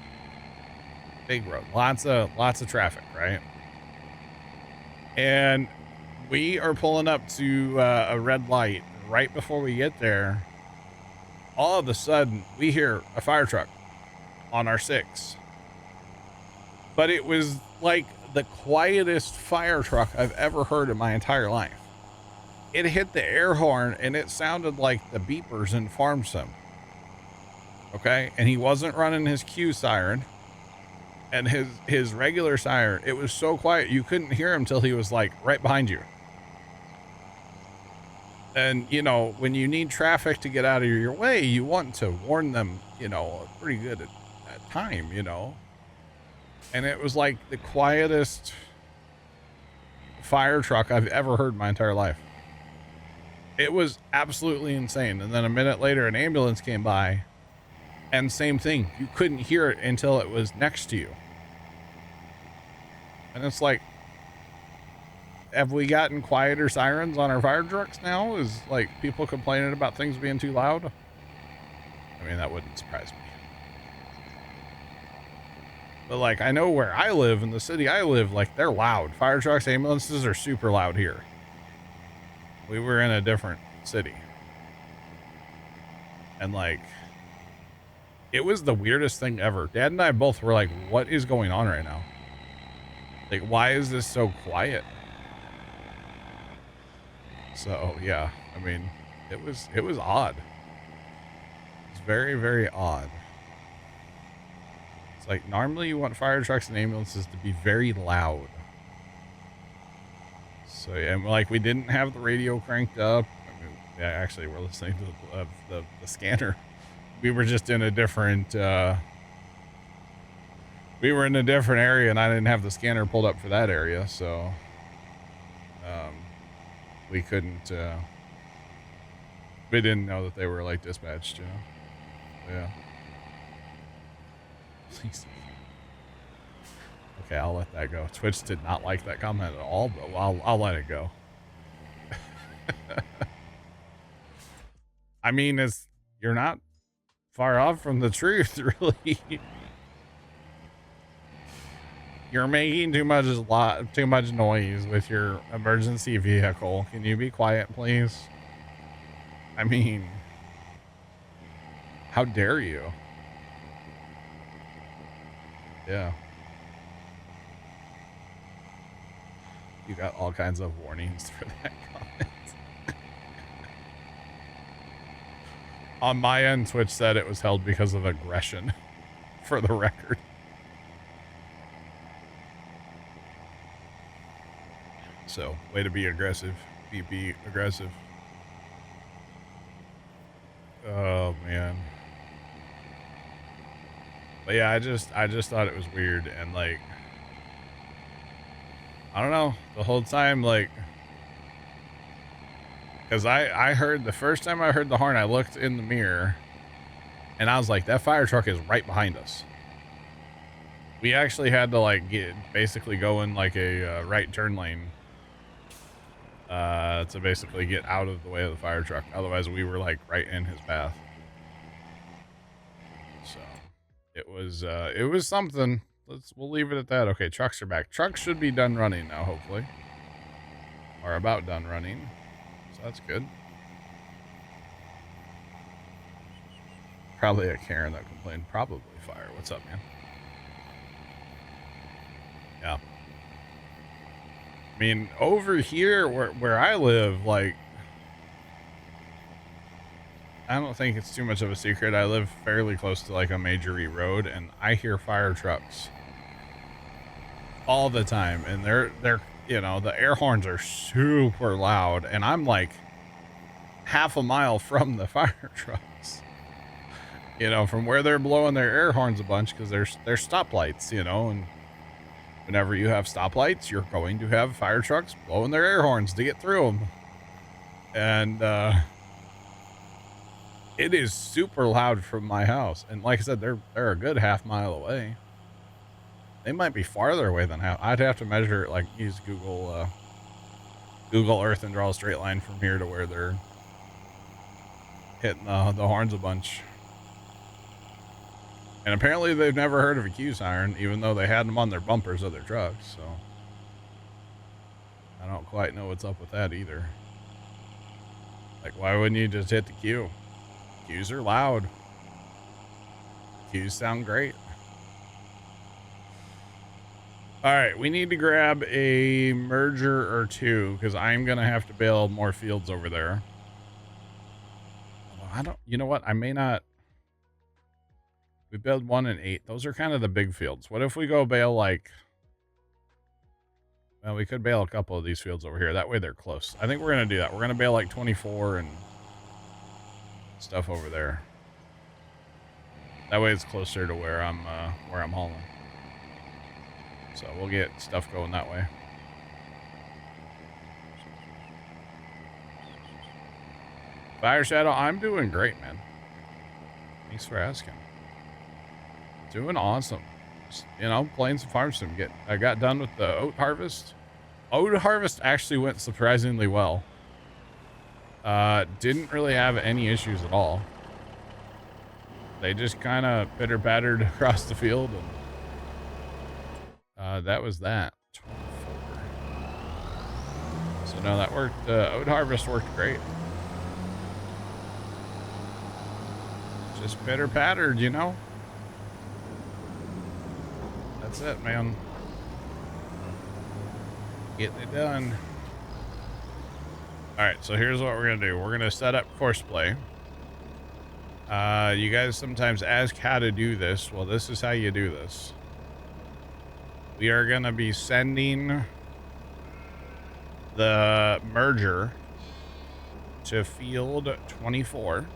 Big road. Lots of traffic, right? And we are pulling up to a red light. Right before we get there, all of a sudden we hear a fire truck on our 6. But it was like the quietest fire truck I've ever heard in my entire life. It hit the air horn and it sounded like the beepers in Farm Sim. Okay, and he wasn't running his Q siren and his regular siren. It was so quiet you couldn't hear him till he was like right behind you. And you know, when you need traffic to get out of your way, you want to warn them, you know, pretty good at that time, you know. And it was like the quietest fire truck I've ever heard in my entire life. It was absolutely insane. And then a minute later, an ambulance came by and same thing. You couldn't hear it until it was next to you. And it's like, have we gotten quieter sirens on our fire trucks now? Is like people complaining about things being too loud? I mean, that wouldn't surprise me. But like, I know where I live, in the city I live, like they're loud. Fire trucks, ambulances are super loud here. We were in a different city. And like, it was the weirdest thing ever. Dad and I both were like, what is going on right now? Like, why is this so quiet? So yeah, I mean, it was odd. It's very, very odd. It's like, normally you want fire trucks and ambulances to be very loud. So, and like, we didn't have the radio cranked up. I mean, yeah, actually, we're listening to the scanner. We were just in a different, we were in a different area, and I didn't have the scanner pulled up for that area, so, we couldn't, we didn't know that they were, like, dispatched, you know? Yeah. Please. Okay, I'll let that go. Twitch did not like that comment at all, but I'll let it go. I mean, you're not far off from the truth, really. You're making too much noise with your emergency vehicle. Can you be quiet, please? I mean, how dare you? Yeah. You got all kinds of warnings for that comment. On my end, Twitch said it was held because of aggression, for the record. So, way to be aggressive. Be aggressive. Oh, man. But yeah, I just thought it was weird, and like, I don't know, the whole time, like, because I heard, the first time I heard the horn, I looked in the mirror, and I was like, that fire truck is right behind us. We actually had to, like, basically go in, like, a right turn lane to basically get out of the way of the fire truck. Otherwise, we were, like, right in his path. So, it was something. We'll leave it at that. Okay, trucks are back. Trucks should be done running now, hopefully. Or about done running. So that's good. Probably a Karen that complained. Probably fire. What's up, man? Yeah. I mean, over here where I live, like, I don't think it's too much of a secret. I live fairly close to like a major road, and I hear fire trucks all the time, and they're you know, the air horns are super loud, and I'm like half a mile from the fire trucks, you know, from where they're blowing their air horns a bunch, because there's stoplights, you know, and whenever you have stoplights, you're going to have fire trucks blowing their air horns to get through them. And it is super loud from my house. And like I said, they're a good half mile away. They might be farther away than half. I'd have to measure it, like use Google Earth and draw a straight line from here to where they're hitting the horns a bunch. And apparently they've never heard of a Q siren, even though they had them on their bumpers of their trucks. So I don't quite know what's up with that either. Like, why wouldn't you just hit the Q? Qs are loud. Qs sound great. All right, we need to grab a merger or two, because I'm going to have to bail more fields over there. You know what? I may not. We bailed 1 and 8. Those are kind of the big fields. What if we go bail like, well, we could bail a couple of these fields over here. That way they're close. I think we're going to do that. We're going to bail like 24 and stuff over there. That way it's closer to where I'm hauling. So we'll get stuff going that way. Fire Shadow, I'm doing great, man. Thanks for asking. Doing awesome. Just, you know, playing some farm sim. I got done with the oat harvest. Oat harvest actually went surprisingly well. Didn't really have any issues at all. They just kind of pitter pattered across the field, and that was that. 24. So no, that worked. Oat harvest worked great. Just pitter pattered, you know. That's it, man. Getting it done. All right, so here's what we're gonna do. We're gonna set up course play. You guys sometimes ask how to do this. Well, this is how you do this. We are going to be sending the merger to field 24.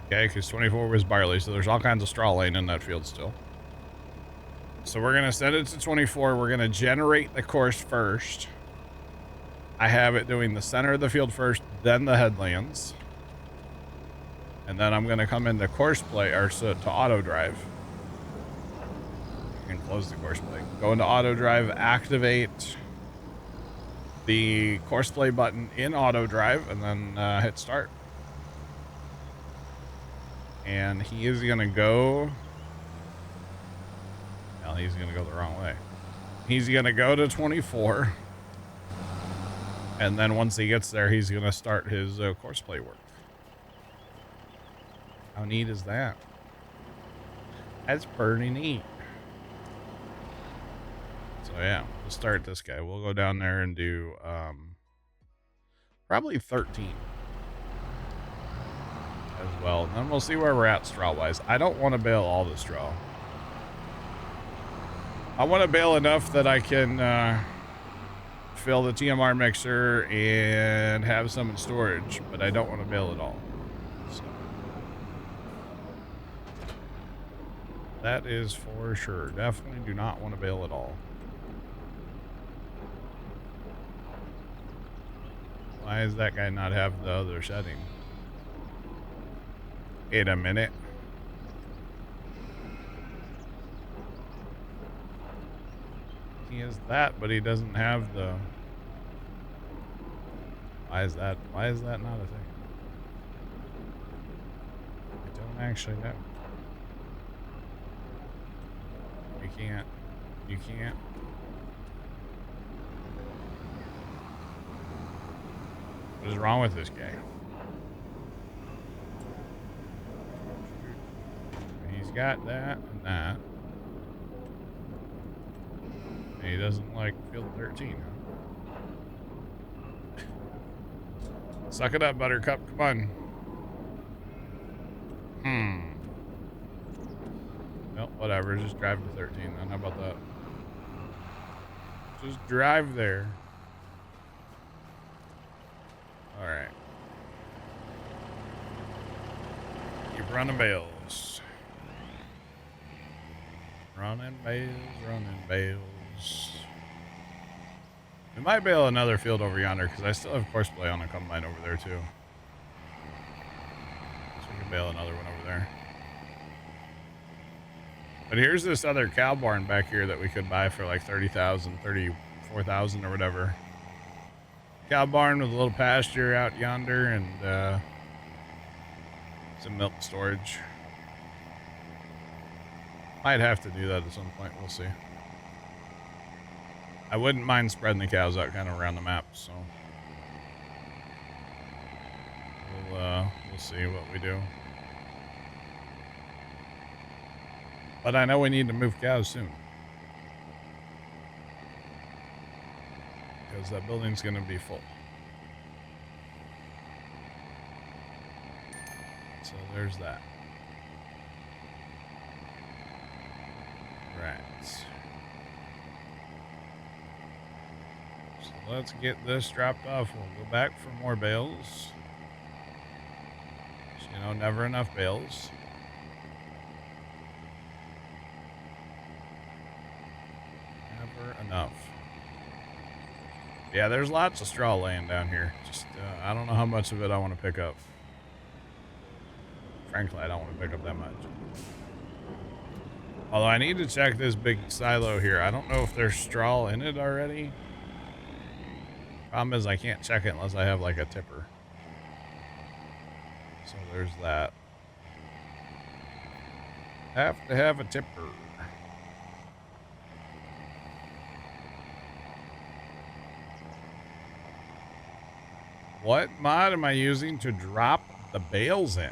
Okay, because 24 was barley, so there's all kinds of straw laying in that field still. So we're going to send it to 24. We're going to generate the course first. I have it doing the center of the field first, then the headlands. And then I'm going to come into course play, or so, to auto drive. You can close the course play. Go into auto drive, activate the course play button in auto drive, and then hit start. And he is going to go... Well, he's going to go the wrong way. He's going to go to 24. And then once he gets there, he's going to start his course play work. How neat is that? That's pretty neat. So yeah, we'll start this guy. We'll go down there and do probably 13 as well. And then we'll see where we're at straw-wise. I don't want to bale all the straw. I want to bale enough that I can fill the TMR mixer and have some in storage, but I don't want to bale it all. So that is for sure. Definitely do not want to bale it all. Why does that guy not have the other setting? Wait a minute. He has that, but he doesn't have the... Why is that? Why is that not a thing? I don't actually know. You can't. You can't. What is wrong with this guy? He's got that and that. And he doesn't like field 13, huh? Suck it up, Buttercup. Come on. Well, whatever. Just drive to 13 then. How about that? Just drive there. Alright. Keep running bales. Running bales, running bales. We might bale another field over yonder because I still have course play on a combine over there too. So we can bale another one over there. But here's this other cow barn back here that we could buy for like 30,000, 34,000 or whatever. Cow barn with a little pasture out yonder and some milk storage. Might have to do that at some point. We'll see. I wouldn't mind spreading the cows out kind of around the map, so we'll see what we do. But I know we need to move cows soon. Because that building's going to be full. So there's that. Right. So let's get this dropped off. We'll go back for more bales. You know, never enough bales. Never enough. Yeah, there's lots of straw laying down here. Just, I don't know how much of it I want to pick up. Frankly, I don't want to pick up that much. Although I need to check this big silo here. I don't know if there's straw in it already. Problem is I can't check it unless I have like a tipper. So there's that. Have to have a tipper. What mod am I using to drop the bales in?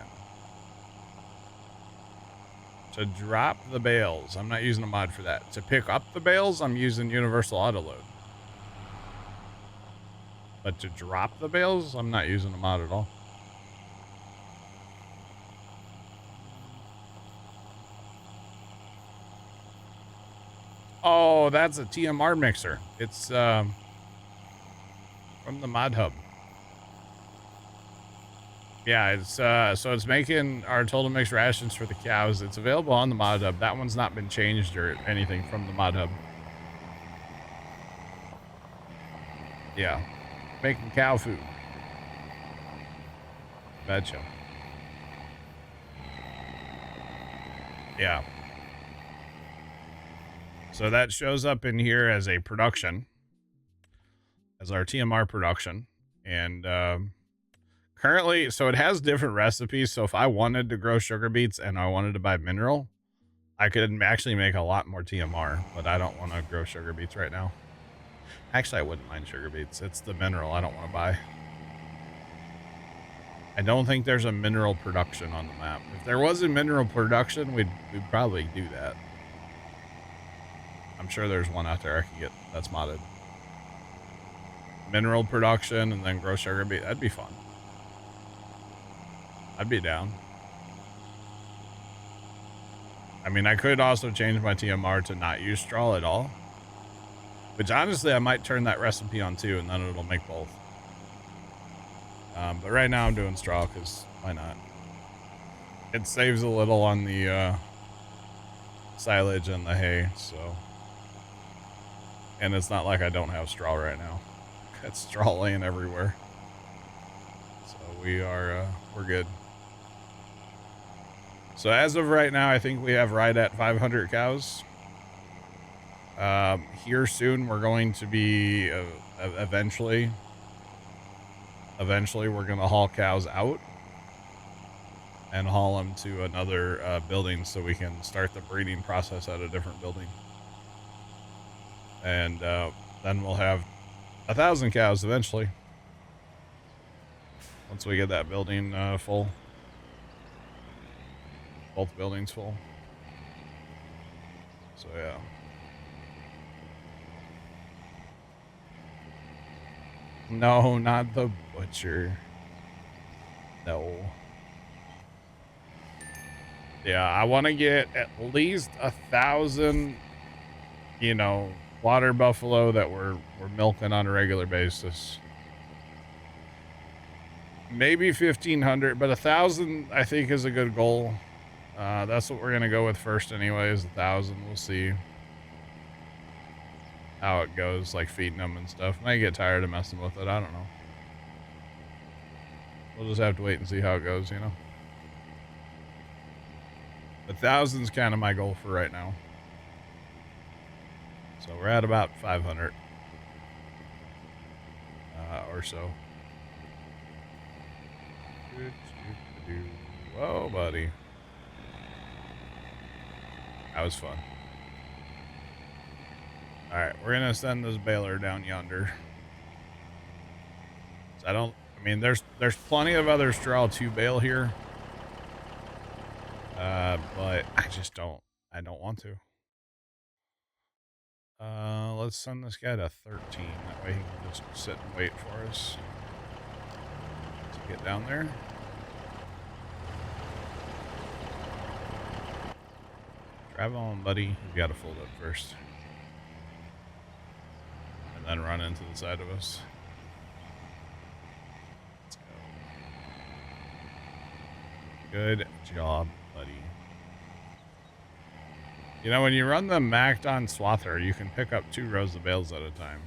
To drop the bales. I'm not using a mod for that. To pick up the bales, I'm using universal autoload. But to drop the bales, I'm not using a mod at all. Oh, that's a TMR mixer. It's from the mod hub. Yeah, it's so it's making our total mix rations for the cows. It's available on the mod hub. That one's not been changed or anything from the mod hub. Yeah, making cow food. Betcha. Yeah. So that shows up in here as a production, as our TMR production, and currently, so it has different recipes. So if I wanted to grow sugar beets and I wanted to buy mineral, I could actually make a lot more TMR, but I don't want to grow sugar beets right now. Actually, I wouldn't mind sugar beets. It's the mineral I don't want to buy. I don't think there's a mineral production on the map. If there was a mineral production, we'd probably do that. I'm sure there's one out there I can get that's modded. Mineral production and then grow sugar beet. That'd be fun. I'd be down. I mean, I could also change my TMR to not use straw at all. Which honestly, I might turn that recipe on too, and then it'll make both. But right now I'm doing straw because why not? It saves a little on the silage and the hay, so. And it's not like I don't have straw right now. Got straw laying everywhere. So we're good. So as of right now, I think we have right at 500 cows. Here soon, we're going to be eventually we're going to haul cows out and haul them to another building so we can start the breeding process at a different building. And then we'll have 1,000 cows eventually once we get that building full. Both buildings full. So yeah. No, not the butcher. No. Yeah, I want to get at least 1,000, you know, water buffalo that we're milking on a regular basis. Maybe 1,500, but 1,000 I think is a good goal. That's what we're gonna go with first anyways, 1,000. We'll see how it goes, like feeding them and stuff. Might get tired of messing with it, I don't know. We'll just have to wait and see how it goes, you know. 1,000's kind of my goal for right now. So we're at about 500 or so. Whoa, buddy. That was fun. All right, we're gonna send this baler down yonder. So I mean, there's plenty of other straw to bale here. But I don't want to. Let's send this guy to 13. That way he can just sit and wait for us to get down there. Drive on, buddy. You gotta fold up first. And then run into the side of us. Let's go. Good job, buddy. You know, when you run the Macdon Swather, you can pick up 2 rows of bales at a time.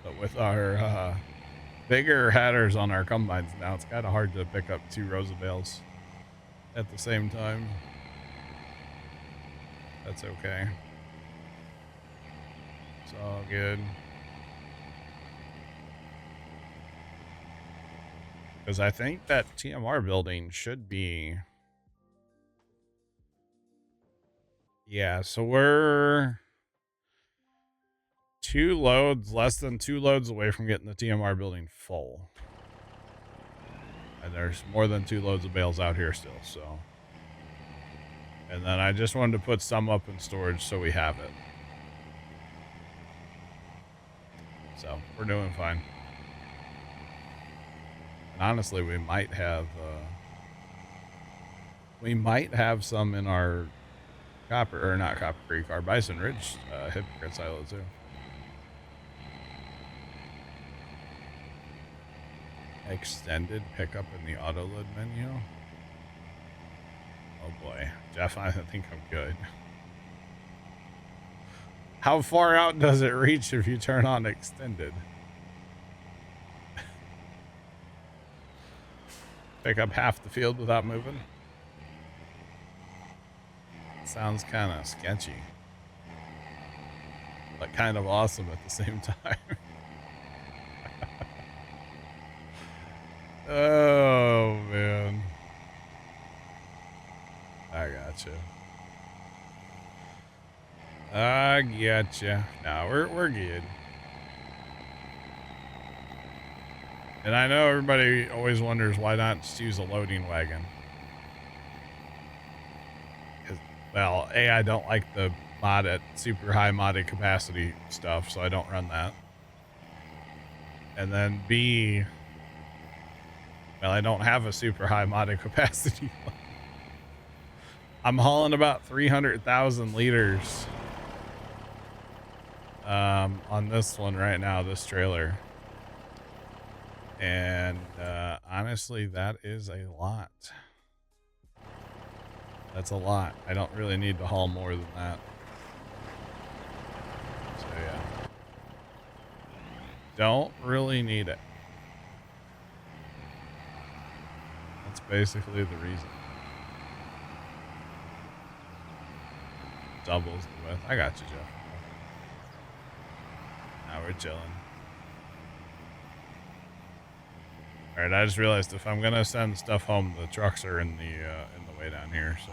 But with our bigger headers on our combines now, it's kind of hard to pick up 2 rows of bales at the same time. That's okay. It's all good. Because I think that TMR building should be... Yeah, so we're 2 loads, less than 2 loads away from getting the TMR building full. And there's more than 2 loads of bales out here still, so... And then I just wanted to put some up in storage so we have it. So, we're doing fine. And honestly, we might have some in our Copper, or not Copper Creek, our Bison Ridge hypocrite silo too. Extended pickup in the auto load menu. Oh boy, Jeff, I think I'm good. How far out does it reach if you turn on extended? Pick up half the field without moving? Sounds kind of sketchy, but kind of awesome at the same time. Oh man, I gotcha. No, we're good. And I know everybody always wonders why not just use a loading wagon. Well, A, I don't like the mod at super high modded capacity stuff, so I don't run that. And then B, well, I don't have a super high modded capacity one. I'm hauling about 300,000 liters on this one right now, this trailer. And honestly, that is a lot. That's a lot. I don't really need to haul more than that. So yeah. Don't really need it. That's basically the reason. Doubles the width. I got you, Jeff. Now we're chilling. All right, I just realized if I'm gonna send stuff home, the trucks are in the way down here. So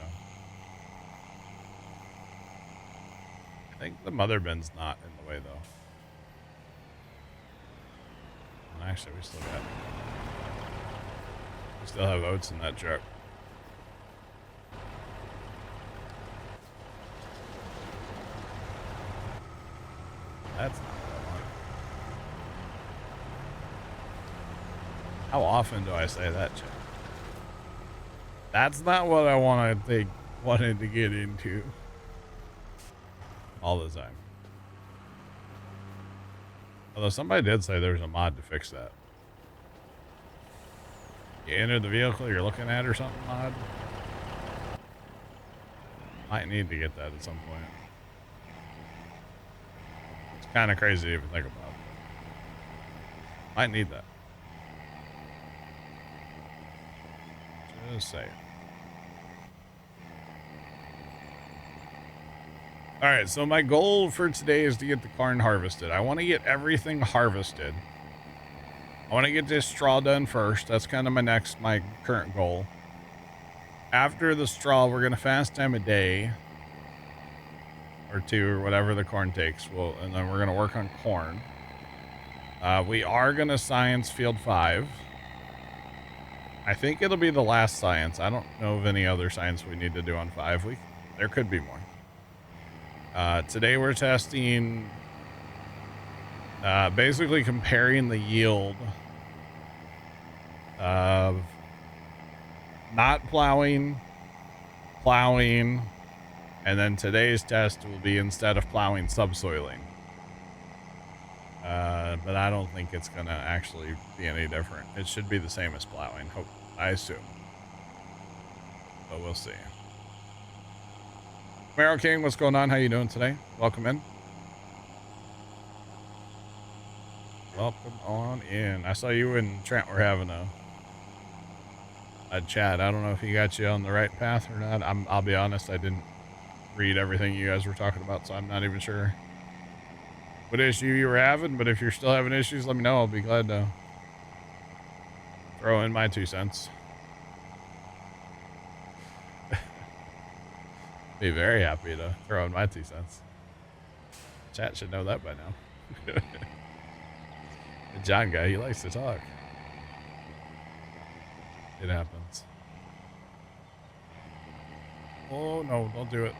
I think the mother bin's not in the way though. And actually, we still have oats in that truck. That's not what I want. How often do I say that, Chad? That's not what I wanted to get into. All the time. Although somebody did say there's a mod to fix that. You enter the vehicle you're looking at or something mod. Might need to get that at some point. It's kind of crazy to even think about. Might need that. Just saying. All right, so my goal for today is to get the corn harvested. I want to get everything harvested. I want to get this straw done first. That's kind of my current goal. After the straw, we're going to fast time a day or two or whatever the corn takes. And then we're going to work on corn. We are going to science field 5. I think it'll be the last science. I don't know of any other science we need to do on 5. There could be more. Today we're testing, basically comparing the yield of not plowing, and then today's test will be instead of plowing, subsoiling. But I don't think it's going to actually be any different. It should be the same as plowing, I assume. But we'll see. Camaro King, what's going on? How you doing today? Welcome in. Welcome on in. I saw you and Trent were having a chat. I don't know if he got you on the right path or not. I'll be honest, I didn't read everything you guys were talking about, so I'm not even sure what issue you were having, but if you're still having issues, let me know. I'll be glad to throw in my 2 cents. Be very happy to throw in my 2 cents. Chat should know that by now. The John guy, he likes to talk. It happens. Oh no, don't do it.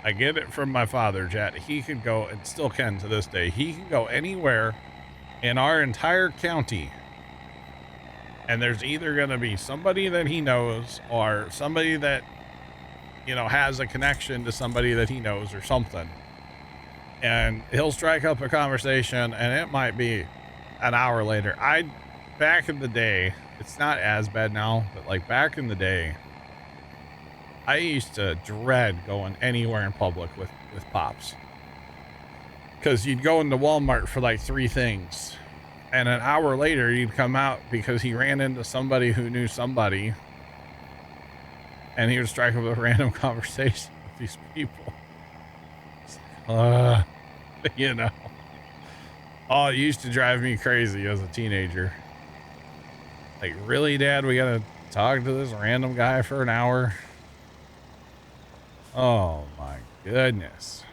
I get it from my father, chat. He could go, and still can to this day, he can go anywhere in our entire county, and there's either going to be somebody that he knows or somebody that you know, has a connection to somebody that he knows or something. And he'll strike up a conversation, and it might be an hour later. Back in the day, it's not as bad now, but like back in the day, I used to dread going anywhere in public with Pops. Because you'd go into Walmart for like 3 things, and an hour later you'd come out because he ran into somebody who knew somebody, and he would strike up a random conversation with these people. You know. Oh, it used to drive me crazy as a teenager. Like, really, Dad? We gotta talk to this random guy for an hour? Oh, my goodness.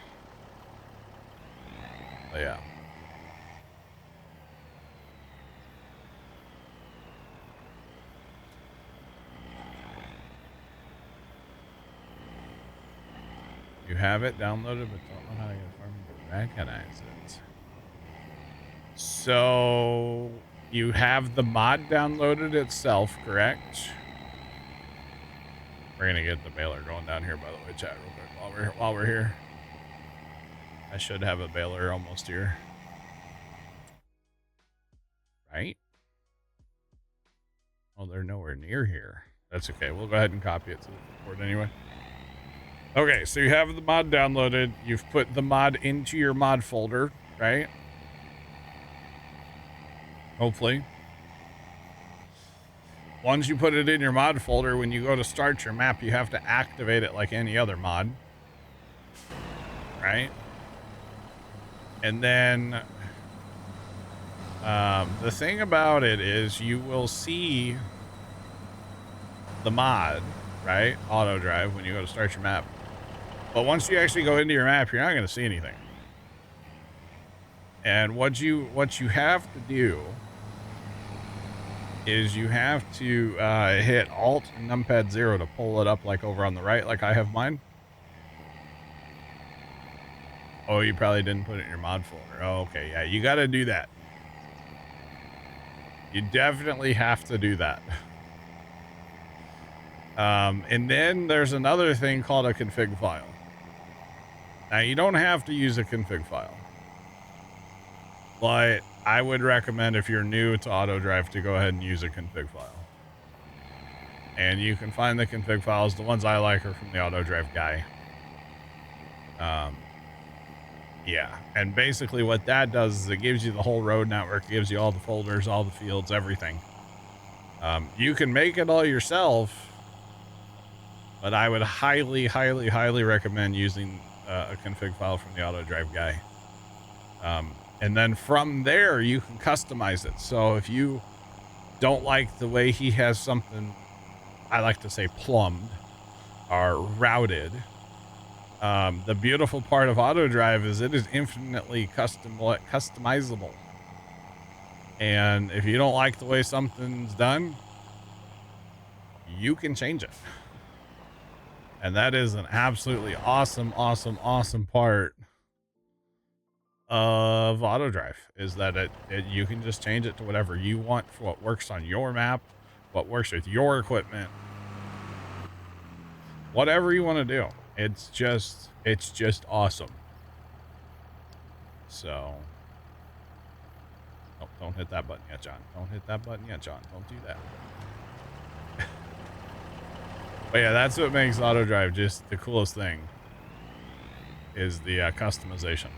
But yeah. You have it downloaded, but don't know how to get a farm to recognize it. So you have the mod downloaded itself, correct? We're gonna get the baler going down here, by the way, chat, real quick while we're here. I should have a baler almost here. Right? Oh, they're nowhere near here. That's okay. We'll go ahead and copy it to the report anyway. Okay, so you have the mod downloaded. You've put the mod into your mod folder, right? Hopefully. Once you put it in your mod folder, when you go to start your map, you have to activate it like any other mod. Right? And then the thing about it is you will see the mod, right? Auto drive when you go to start your map. But once you actually go into your map, you're not going to see anything. And what you have to do is you have to hit Alt and numpad 0 to pull it up, like over on the right, like I have mine. Oh, you probably didn't put it in your mod folder. Oh, okay. Yeah, you got to do that. You definitely have to do that. And then there's another thing called a config file. Now, you don't have to use a config file, but I would recommend, if you're new to AutoDrive, to go ahead and use a config file. And you can find the config files. The ones I like are from the AutoDrive guy. Yeah, and basically what that does is it gives you the whole road network, it gives you all the folders, all the fields, everything. You can make it all yourself, but I would highly, highly, highly recommend using a config file from the AutoDrive guy. And then from there, you can customize it. So if you don't like the way he has something, I like to say plumbed or routed, the beautiful part of AutoDrive is it is infinitely customizable. And if you don't like the way something's done, you can change it. And that is an absolutely awesome, awesome, awesome part of AutoDrive, is that you can just change it to whatever you want for what works on your map, what works with your equipment, whatever you want to do. It's just awesome. So don't hit that button yet, John. Don't hit that button yet, John. Don't do that. But yeah, that's what makes AutoDrive just the coolest thing, is the customization.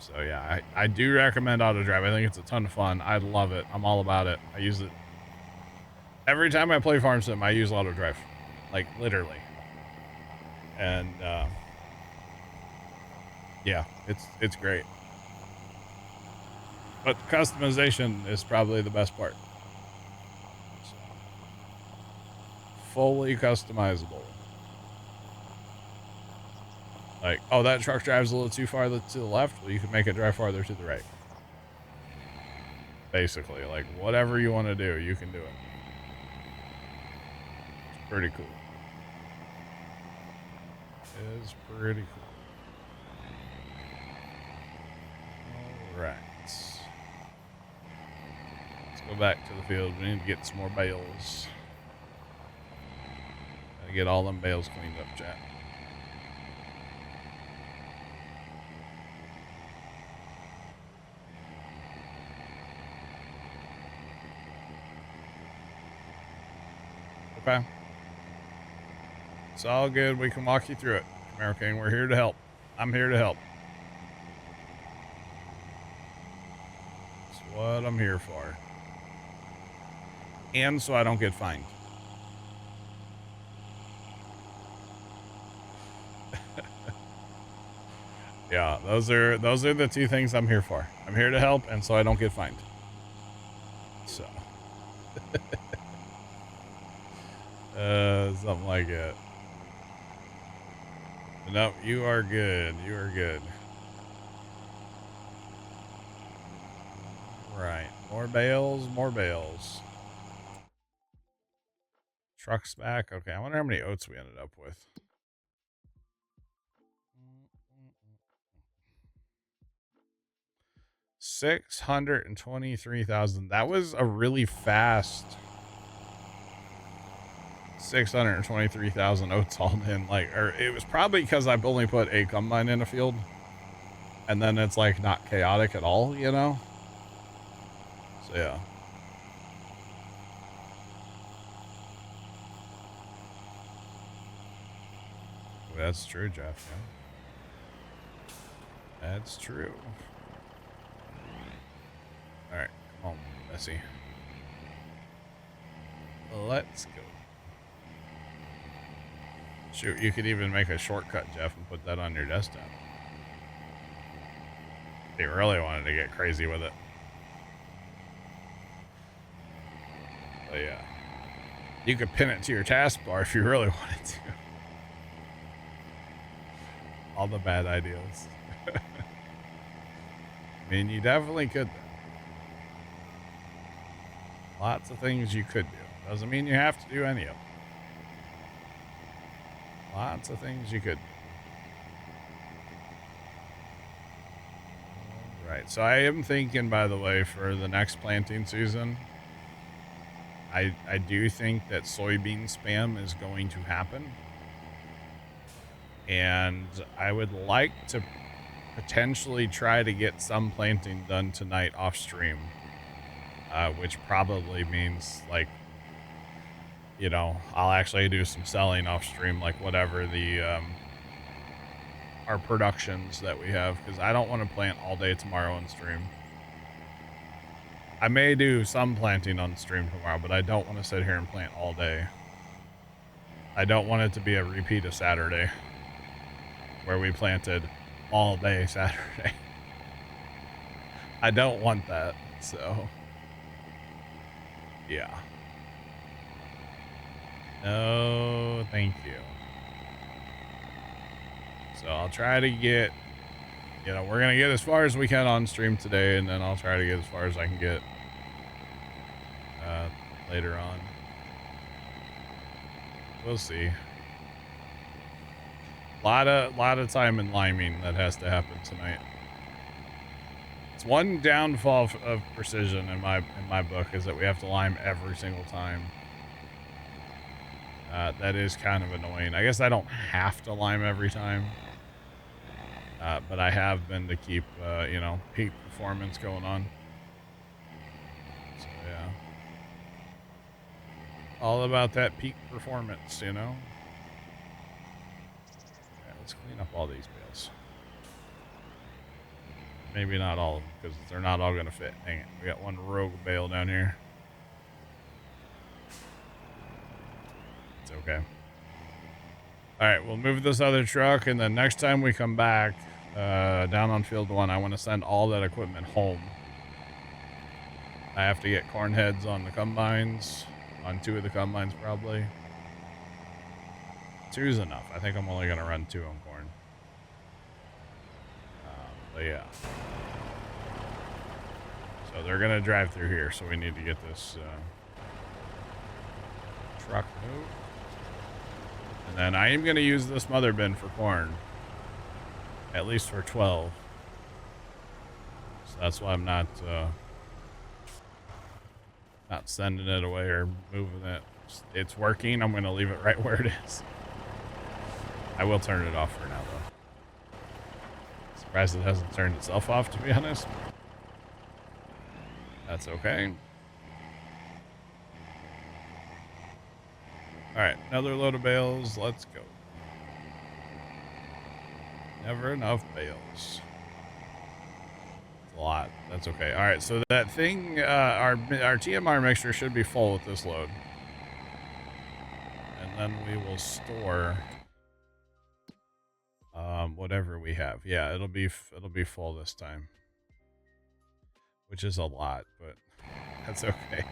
So yeah, I do recommend AutoDrive. I think it's a ton of fun. I love it. I'm all about it. I use it every time I play Farm Sim. I use AutoDrive, like literally. And yeah, it's great. But customization is probably the best part. So, fully customizable. Like, oh, that truck drives a little too far to the left. Well, you can make it drive farther to the right. Basically, like, whatever you want to do, you can do it. It's pretty cool. It is pretty cool. All right. Let's go back to the field. We need to get some more bales. Gotta get all them bales cleaned up, chat. Okay. It's all good. We can walk you through it. American, we're here to help. I'm here to help. That's what I'm here for. And so I don't get fined. Yeah, those are the two things I'm here for. I'm here to help, and so I don't get fined. So, something like it. No, you are good. You are good. Right, more bales, more bales. Truck's back. Okay, I wonder how many oats we ended up with. 623,000. That was a really fast 623,000 oats hauled in. Like, or it was probably because I've only put a combine in a field, and then it's like not chaotic at all, you know? So yeah. That's true, Jeff. Yeah. That's true. All right, come on, Bessie. Let's go. Shoot, you could even make a shortcut, Jeff, and put that on your desktop. If you really wanted to get crazy with it. But yeah. You could pin it to your taskbar if you really wanted to. All the bad ideas. I mean, you definitely could. Lots of things you could do. Doesn't mean you have to do any of them. Lots of things you could do. Right. So I am thinking, by the way, for the next planting season, I do think that soybean spam is going to happen. And I would like to potentially try to get some planting done tonight off stream, which probably means, like, you know, I'll actually do some selling off stream, like whatever the our productions that we have, because I don't want to plant all day tomorrow on stream. I may do some planting on stream tomorrow, but I don't want to sit here and plant all day. I don't want it to be a repeat of Saturday, where we planted all day Saturday. I don't want that, so yeah. No, thank you. So I'll try to get, you know, we're going to get as far as we can on stream today, and then I'll try to get as far as I can get later on. We'll see. Lot of time in liming that has to happen tonight. It's one downfall of precision in my book, is that we have to lime every single time. That is kind of annoying. I guess I don't have to lime every time, but I have been to keep you know, peak performance going on. So yeah, all about that peak performance, you know. Let's clean up all these bales. Maybe not all of them, because they're not all going to fit. Dang it. We got one rogue bale down here. It's okay. Alright, we'll move this other truck, and then next time we come back down on field 1, I want to send all that equipment home. I have to get corn heads on the combines, on 2 of the combines probably. 2 is enough. I think I'm only going to run 2 on corn. But yeah. So they're going to drive through here, so we need to get this truck moved. And then I am going to use this mother bin for corn. At least for 12. So that's why I'm not sending it away or moving it it's working. I'm going to leave it right where it is. I will turn it off for now, though. Surprised it hasn't turned itself off, to be honest. That's okay. All right, another load of bales. Let's go. Never enough bales. A lot. That's okay. All right, so that thing, our TMR mixture should be full with this load, and then we will store whatever we have. Yeah, it'll be full this time, which is a lot, but that's okay.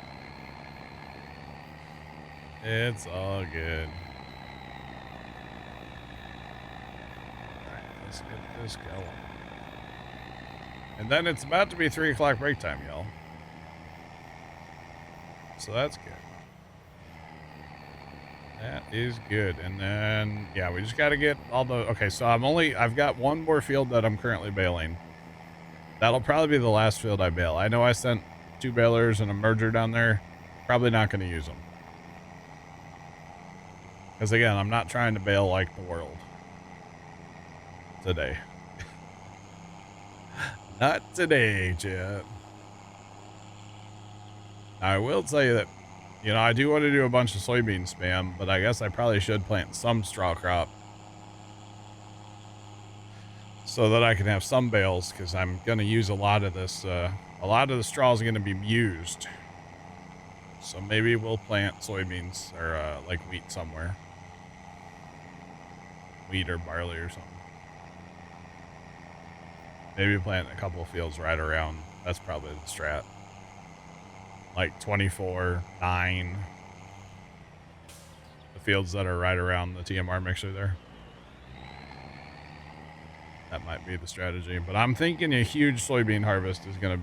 It's all good. All right, let's get this going. And then it's about to be 3 o'clock break time, y'all. So that's good. That is good. And then, yeah, we just got to get all the... Okay, so I've got one more field that I'm currently baling. That'll probably be the last field I bale. I know I sent 2 balers and a merger down there. Probably not going to use them. Because, again, I'm not trying to bale like the world today. Not today, Chad. I will tell you that, you know, I do want to do a bunch of soybean spam, but I guess I probably should plant some straw crop so that I can have some bales, because I'm going to use a lot of this. A lot of the straw is going to be used. So maybe we'll plant soybeans or like wheat somewhere. Wheat or barley or something. Maybe plant a couple of fields right around. That's probably the strat. Like 24, 9. The fields that are right around the TMR mixer there. That might be the strategy. But I'm thinking a huge soybean harvest is going to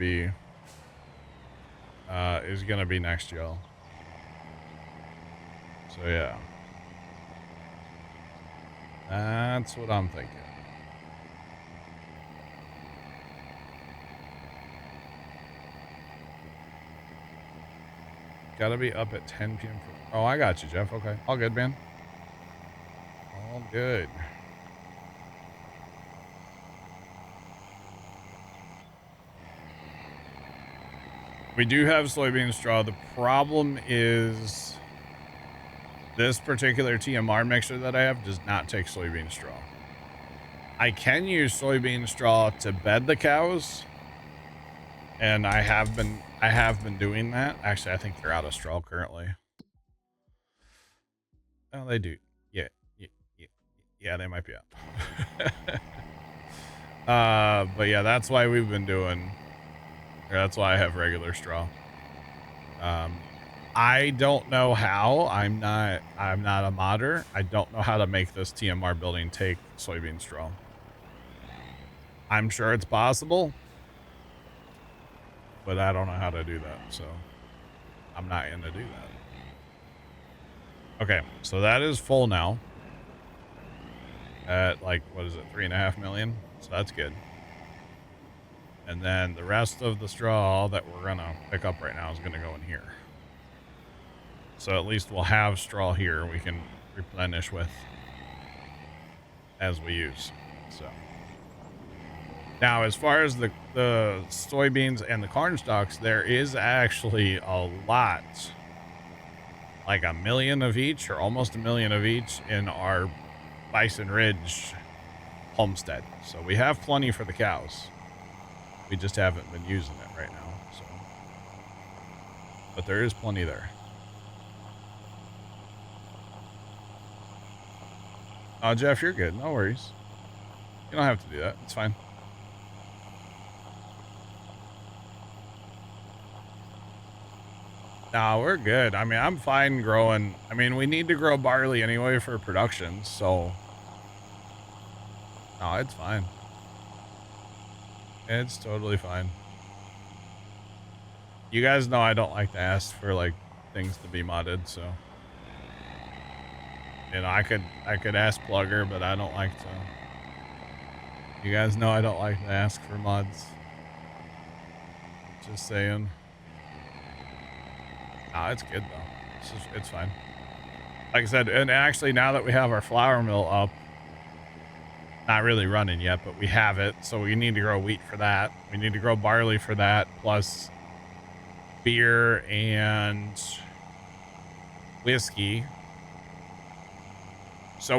be next, y'all. So yeah. That's what I'm thinking. Gotta be up at 10 p.m. Oh, I got you, Jeff. Okay. All good, man. All good. We do have soybean straw. The problem is this particular TMR mixer that I have does not take soybean straw. I can use soybean straw to bed the cows, and I have been doing that. Actually, I think they're out of straw currently. Oh, they do. Yeah, they might be up. But yeah, that's why we've been doing, or that's why I have regular straw. I don't know how. I'm not a modder. I don't know how to make this TMR building take soybean straw. I'm sure it's possible, but I don't know how to do that, so I'm not going to do that. Okay, so that is full now at like, what is it, 3.5 million? So that's good. And then the rest of the straw that we're going to pick up right now is going to go in here. So at least we'll have straw here we can replenish with as we use. So now, as far as the soybeans and the corn stalks, there is actually a lot, like 1 million of each or almost 1 million of each in our Bison Ridge homestead. So we have plenty for the cows. We just haven't been using it right now. So, but there is plenty there. Oh, Jeff, you're good. No worries. You don't have to do that. It's fine. No, we're good. I mean, I'm fine growing. I mean, we need to grow barley anyway for production, so no, it's fine. It's totally fine. You guys know I don't like to ask for like things to be modded, so you know, I could ask Plugger, but I don't like to. You guys know I don't like to ask for mods. Just saying. Nah, it's good though. It's fine. Like I said, and actually now that we have our flour mill up, not really running yet, but we have it. So we need to grow wheat for that. We need to grow barley for that, plus beer and whiskey. So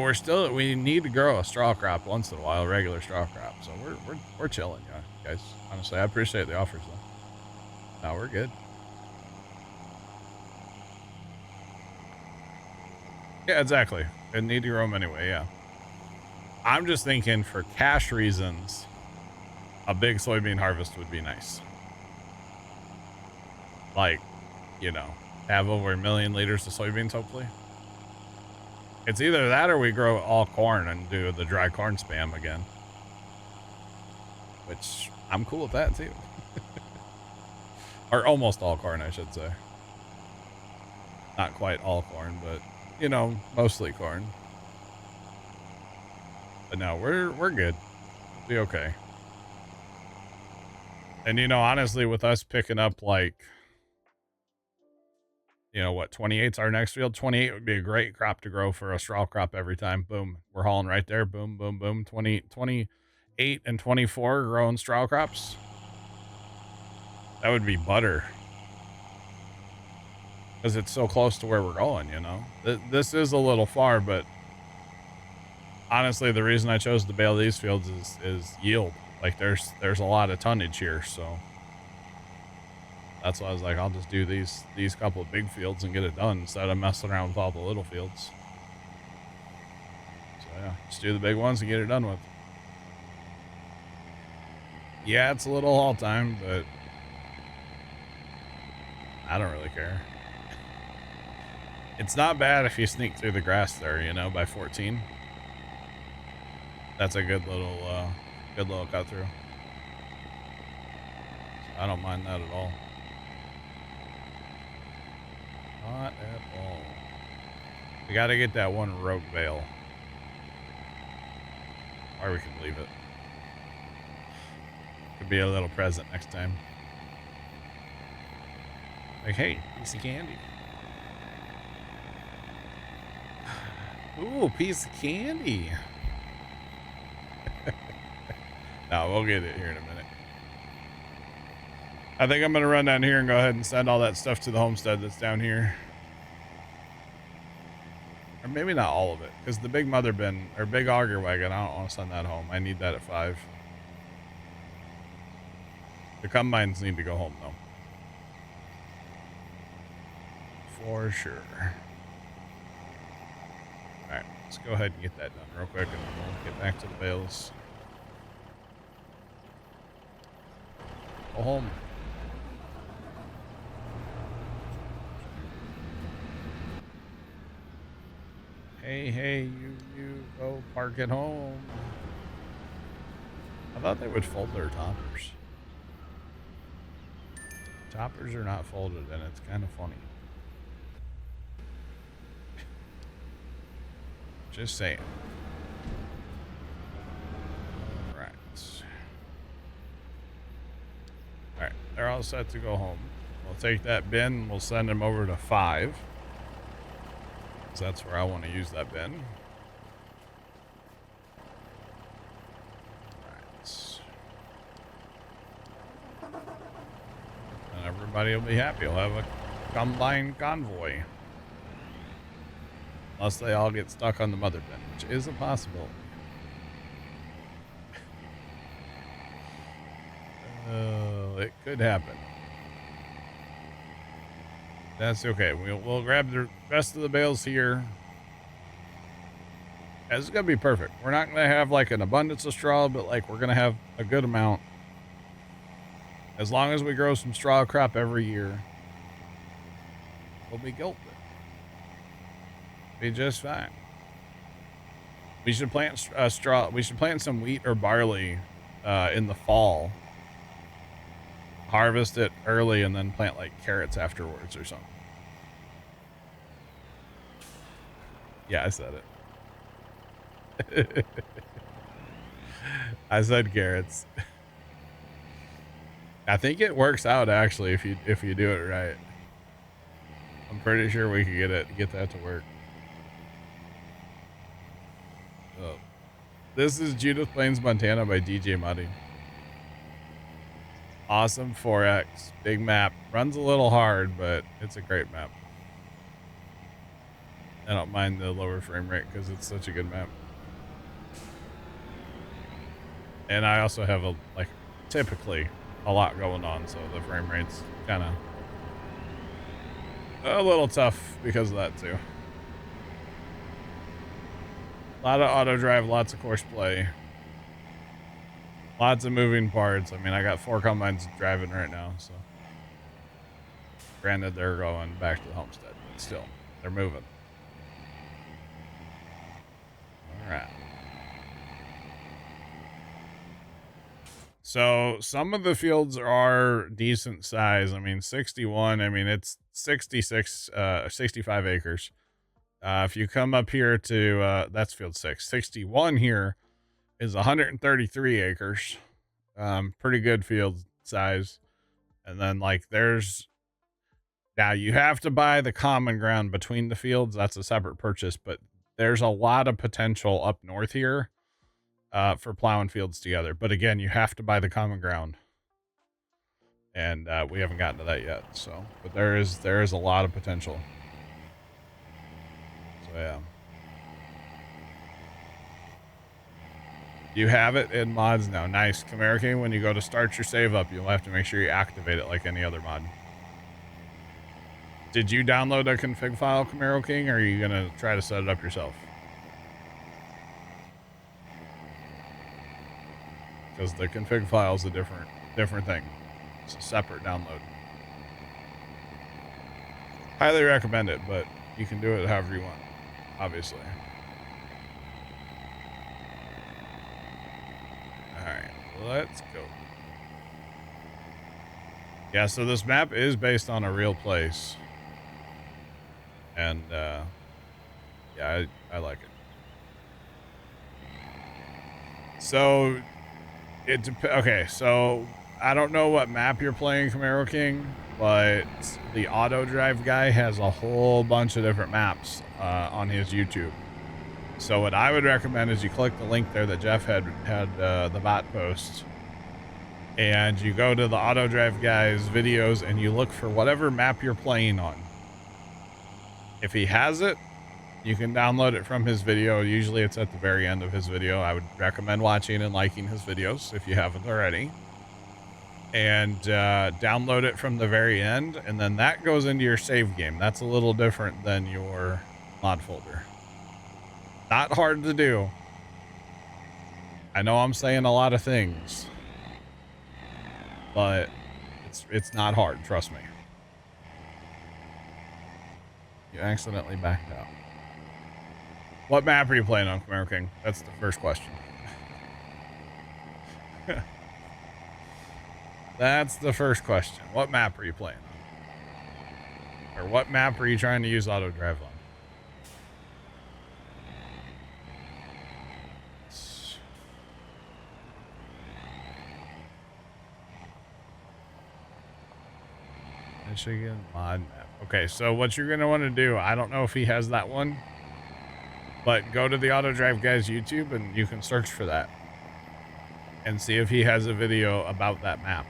we need to grow a straw crop once in a while, a regular straw crop. So we're chilling, yeah, guys. Honestly, I appreciate the offers though. No, we're good. Yeah, exactly. And need to grow them anyway, yeah. I'm just thinking for cash reasons, a big soybean harvest would be nice. Like, you know, have over 1 million liters of soybeans, hopefully. It's either that or we grow all corn and do the dry corn spam again. Which, I'm cool with that too. Or almost all corn, I should say. Not quite all corn, but, you know, mostly corn. But no, we're good. We'll be okay. And, you know, honestly, with us picking up, like, you know, what, 28's our next field? 28 would be a great crop to grow for a straw crop every time. Boom. We're hauling right there. Boom, boom, boom. 28 and 24 growing straw crops. That would be butter. Because it's so close to where we're going, you know? This is a little far, but honestly, the reason I chose to bale these fields is yield. Like, there's a lot of tonnage here, so that's why I was like, I'll just do these couple of big fields and get it done instead of messing around with all the little fields. So yeah, just do the big ones and get it done with. Yeah, it's a little haul time, but I don't really care. It's not bad if you sneak through the grass there, you know, by 14. That's a good little cut through. So I don't mind that at all. Not at all. We got to get that one rope bale. Or we can leave it. Could be a little present next time. Like, hey, piece of candy. Ooh, piece of candy. No, we'll get it here in a minute. I think I'm going to run down here and go ahead and send all that stuff to the homestead that's down here. Or maybe not all of it, because the big mother bin, or big auger wagon, I don't want to send that home. I need that at 5. The combines need to go home, though. For sure. Alright, let's go ahead and get that done real quick, and then we'll get back to the bales. Go home. Hey, you go park at home. I thought they would fold their toppers. Toppers are not folded, and it's kind of funny. Just saying. Alright. Alright, they're all set to go home. We'll take that bin, we'll send them over to 5. So that's where I want to use that bin. Right. And everybody will be happy. We'll have a combined convoy. Unless they all get stuck on the mother bin, which is a possibility. It could happen. That's okay. We'll grab the rest of the bales here. It's gonna be perfect. We're not gonna have like an abundance of straw, but like we're gonna have a good amount. As long as we grow some straw crop every year, we'll be golden. Be just fine. We should plant straw. We should plant some wheat or barley in the fall. Harvest it early and then plant like carrots afterwards or something. Yeah, I said it. I said carrots. I think it works out actually if you do it right. I'm pretty sure we could get that to work. Oh. This is Judith Plains, Montana by DJ Muddy. Awesome 4X. Big map. Runs a little hard, but it's a great map. I don't mind the lower frame rate because it's such a good map. And I also have typically a lot going on, so the frame rate's kind of a little tough because of that too. A lot of auto drive, lots of course play. Lots of moving parts. I mean, I got 4 combines driving right now, so. Granted, they're going back to the homestead, but still, they're moving. All right. So some of the fields are decent size. I mean, 61, I mean, it's 65 acres. If you come up here to, that's field 6. 61 here is 133 acres. Pretty good field size. And then now you have to buy the common ground between the fields. That's a separate purchase, but there's a lot of potential up north here for plowing fields together. But again, you have to buy the common ground. And we haven't gotten to that yet. So, but there is a lot of potential. So yeah. You have it in mods now. Nice. Camaro King, when you go to start your save up, you'll have to make sure you activate it like any other mod. Did you download a config file, Camaro King, or are you going to try to set it up yourself? Because the config file is a different thing. It's a separate download. Highly recommend it, but you can do it however you want, obviously. Alright, let's go. Yeah, so this map is based on a real place. And, yeah, I like it. So, okay, so I don't know what map you're playing, Camaro King, but the auto drive guy has a whole bunch of different maps on his YouTube. So what I would recommend is you click the link there that Jeff had the bot post, and you go to the auto drive guy's videos and you look for whatever map you're playing on. If he has it, you can download it from his video. Usually it's at the very end of his video. I would recommend watching and liking his videos if you haven't already. And download it from the very end, and then that goes into your save game. That's a little different than your mod folder. Not hard to do. I know I'm saying a lot of things, but it's not hard, trust me. You accidentally backed out. What map are you playing on, Camaro King? That's the first question. That's the first question. What map are you playing on? Or what map are you trying to use auto drive on? Michigan mod map. Okay, so what you're going to want to do, I don't know if he has that one, but go to the auto drive guy's YouTube and you can search for that and see if he has a video about that map.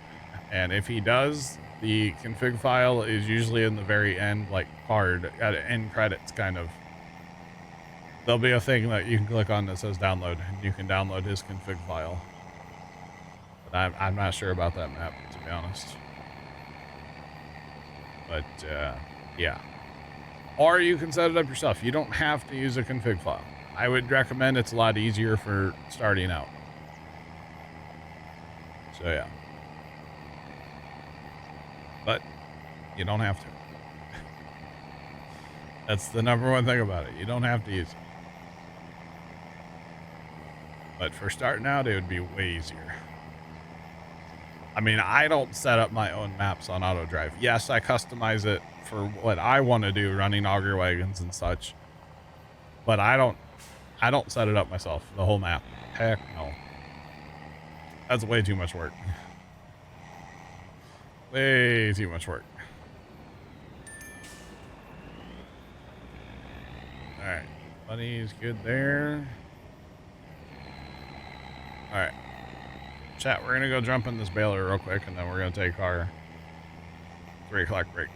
And if he does, the config file is usually in the very end, like card at end credits kind of. There'll be a thing that you can click on that says download, and you can download his config file. But I'm not sure about that map, to be honest. But yeah. Or you can set it up yourself. You don't have to use a config file. I would recommend it's a lot easier for starting out. So yeah. But you don't have to. That's the number one thing about it. You don't have to use it. But for starting out, it would be way easier. I mean, I don't set up my own maps on auto drive. Yes, I customize it for what I want to do, running auger wagons and such. But I don't set it up myself, the whole map. Heck no. That's way too much work. Way too much work. right. Bunny's good there. All right. Chat, we're going to go jump in this baler real quick, and then we're going to take our 3 o'clock break.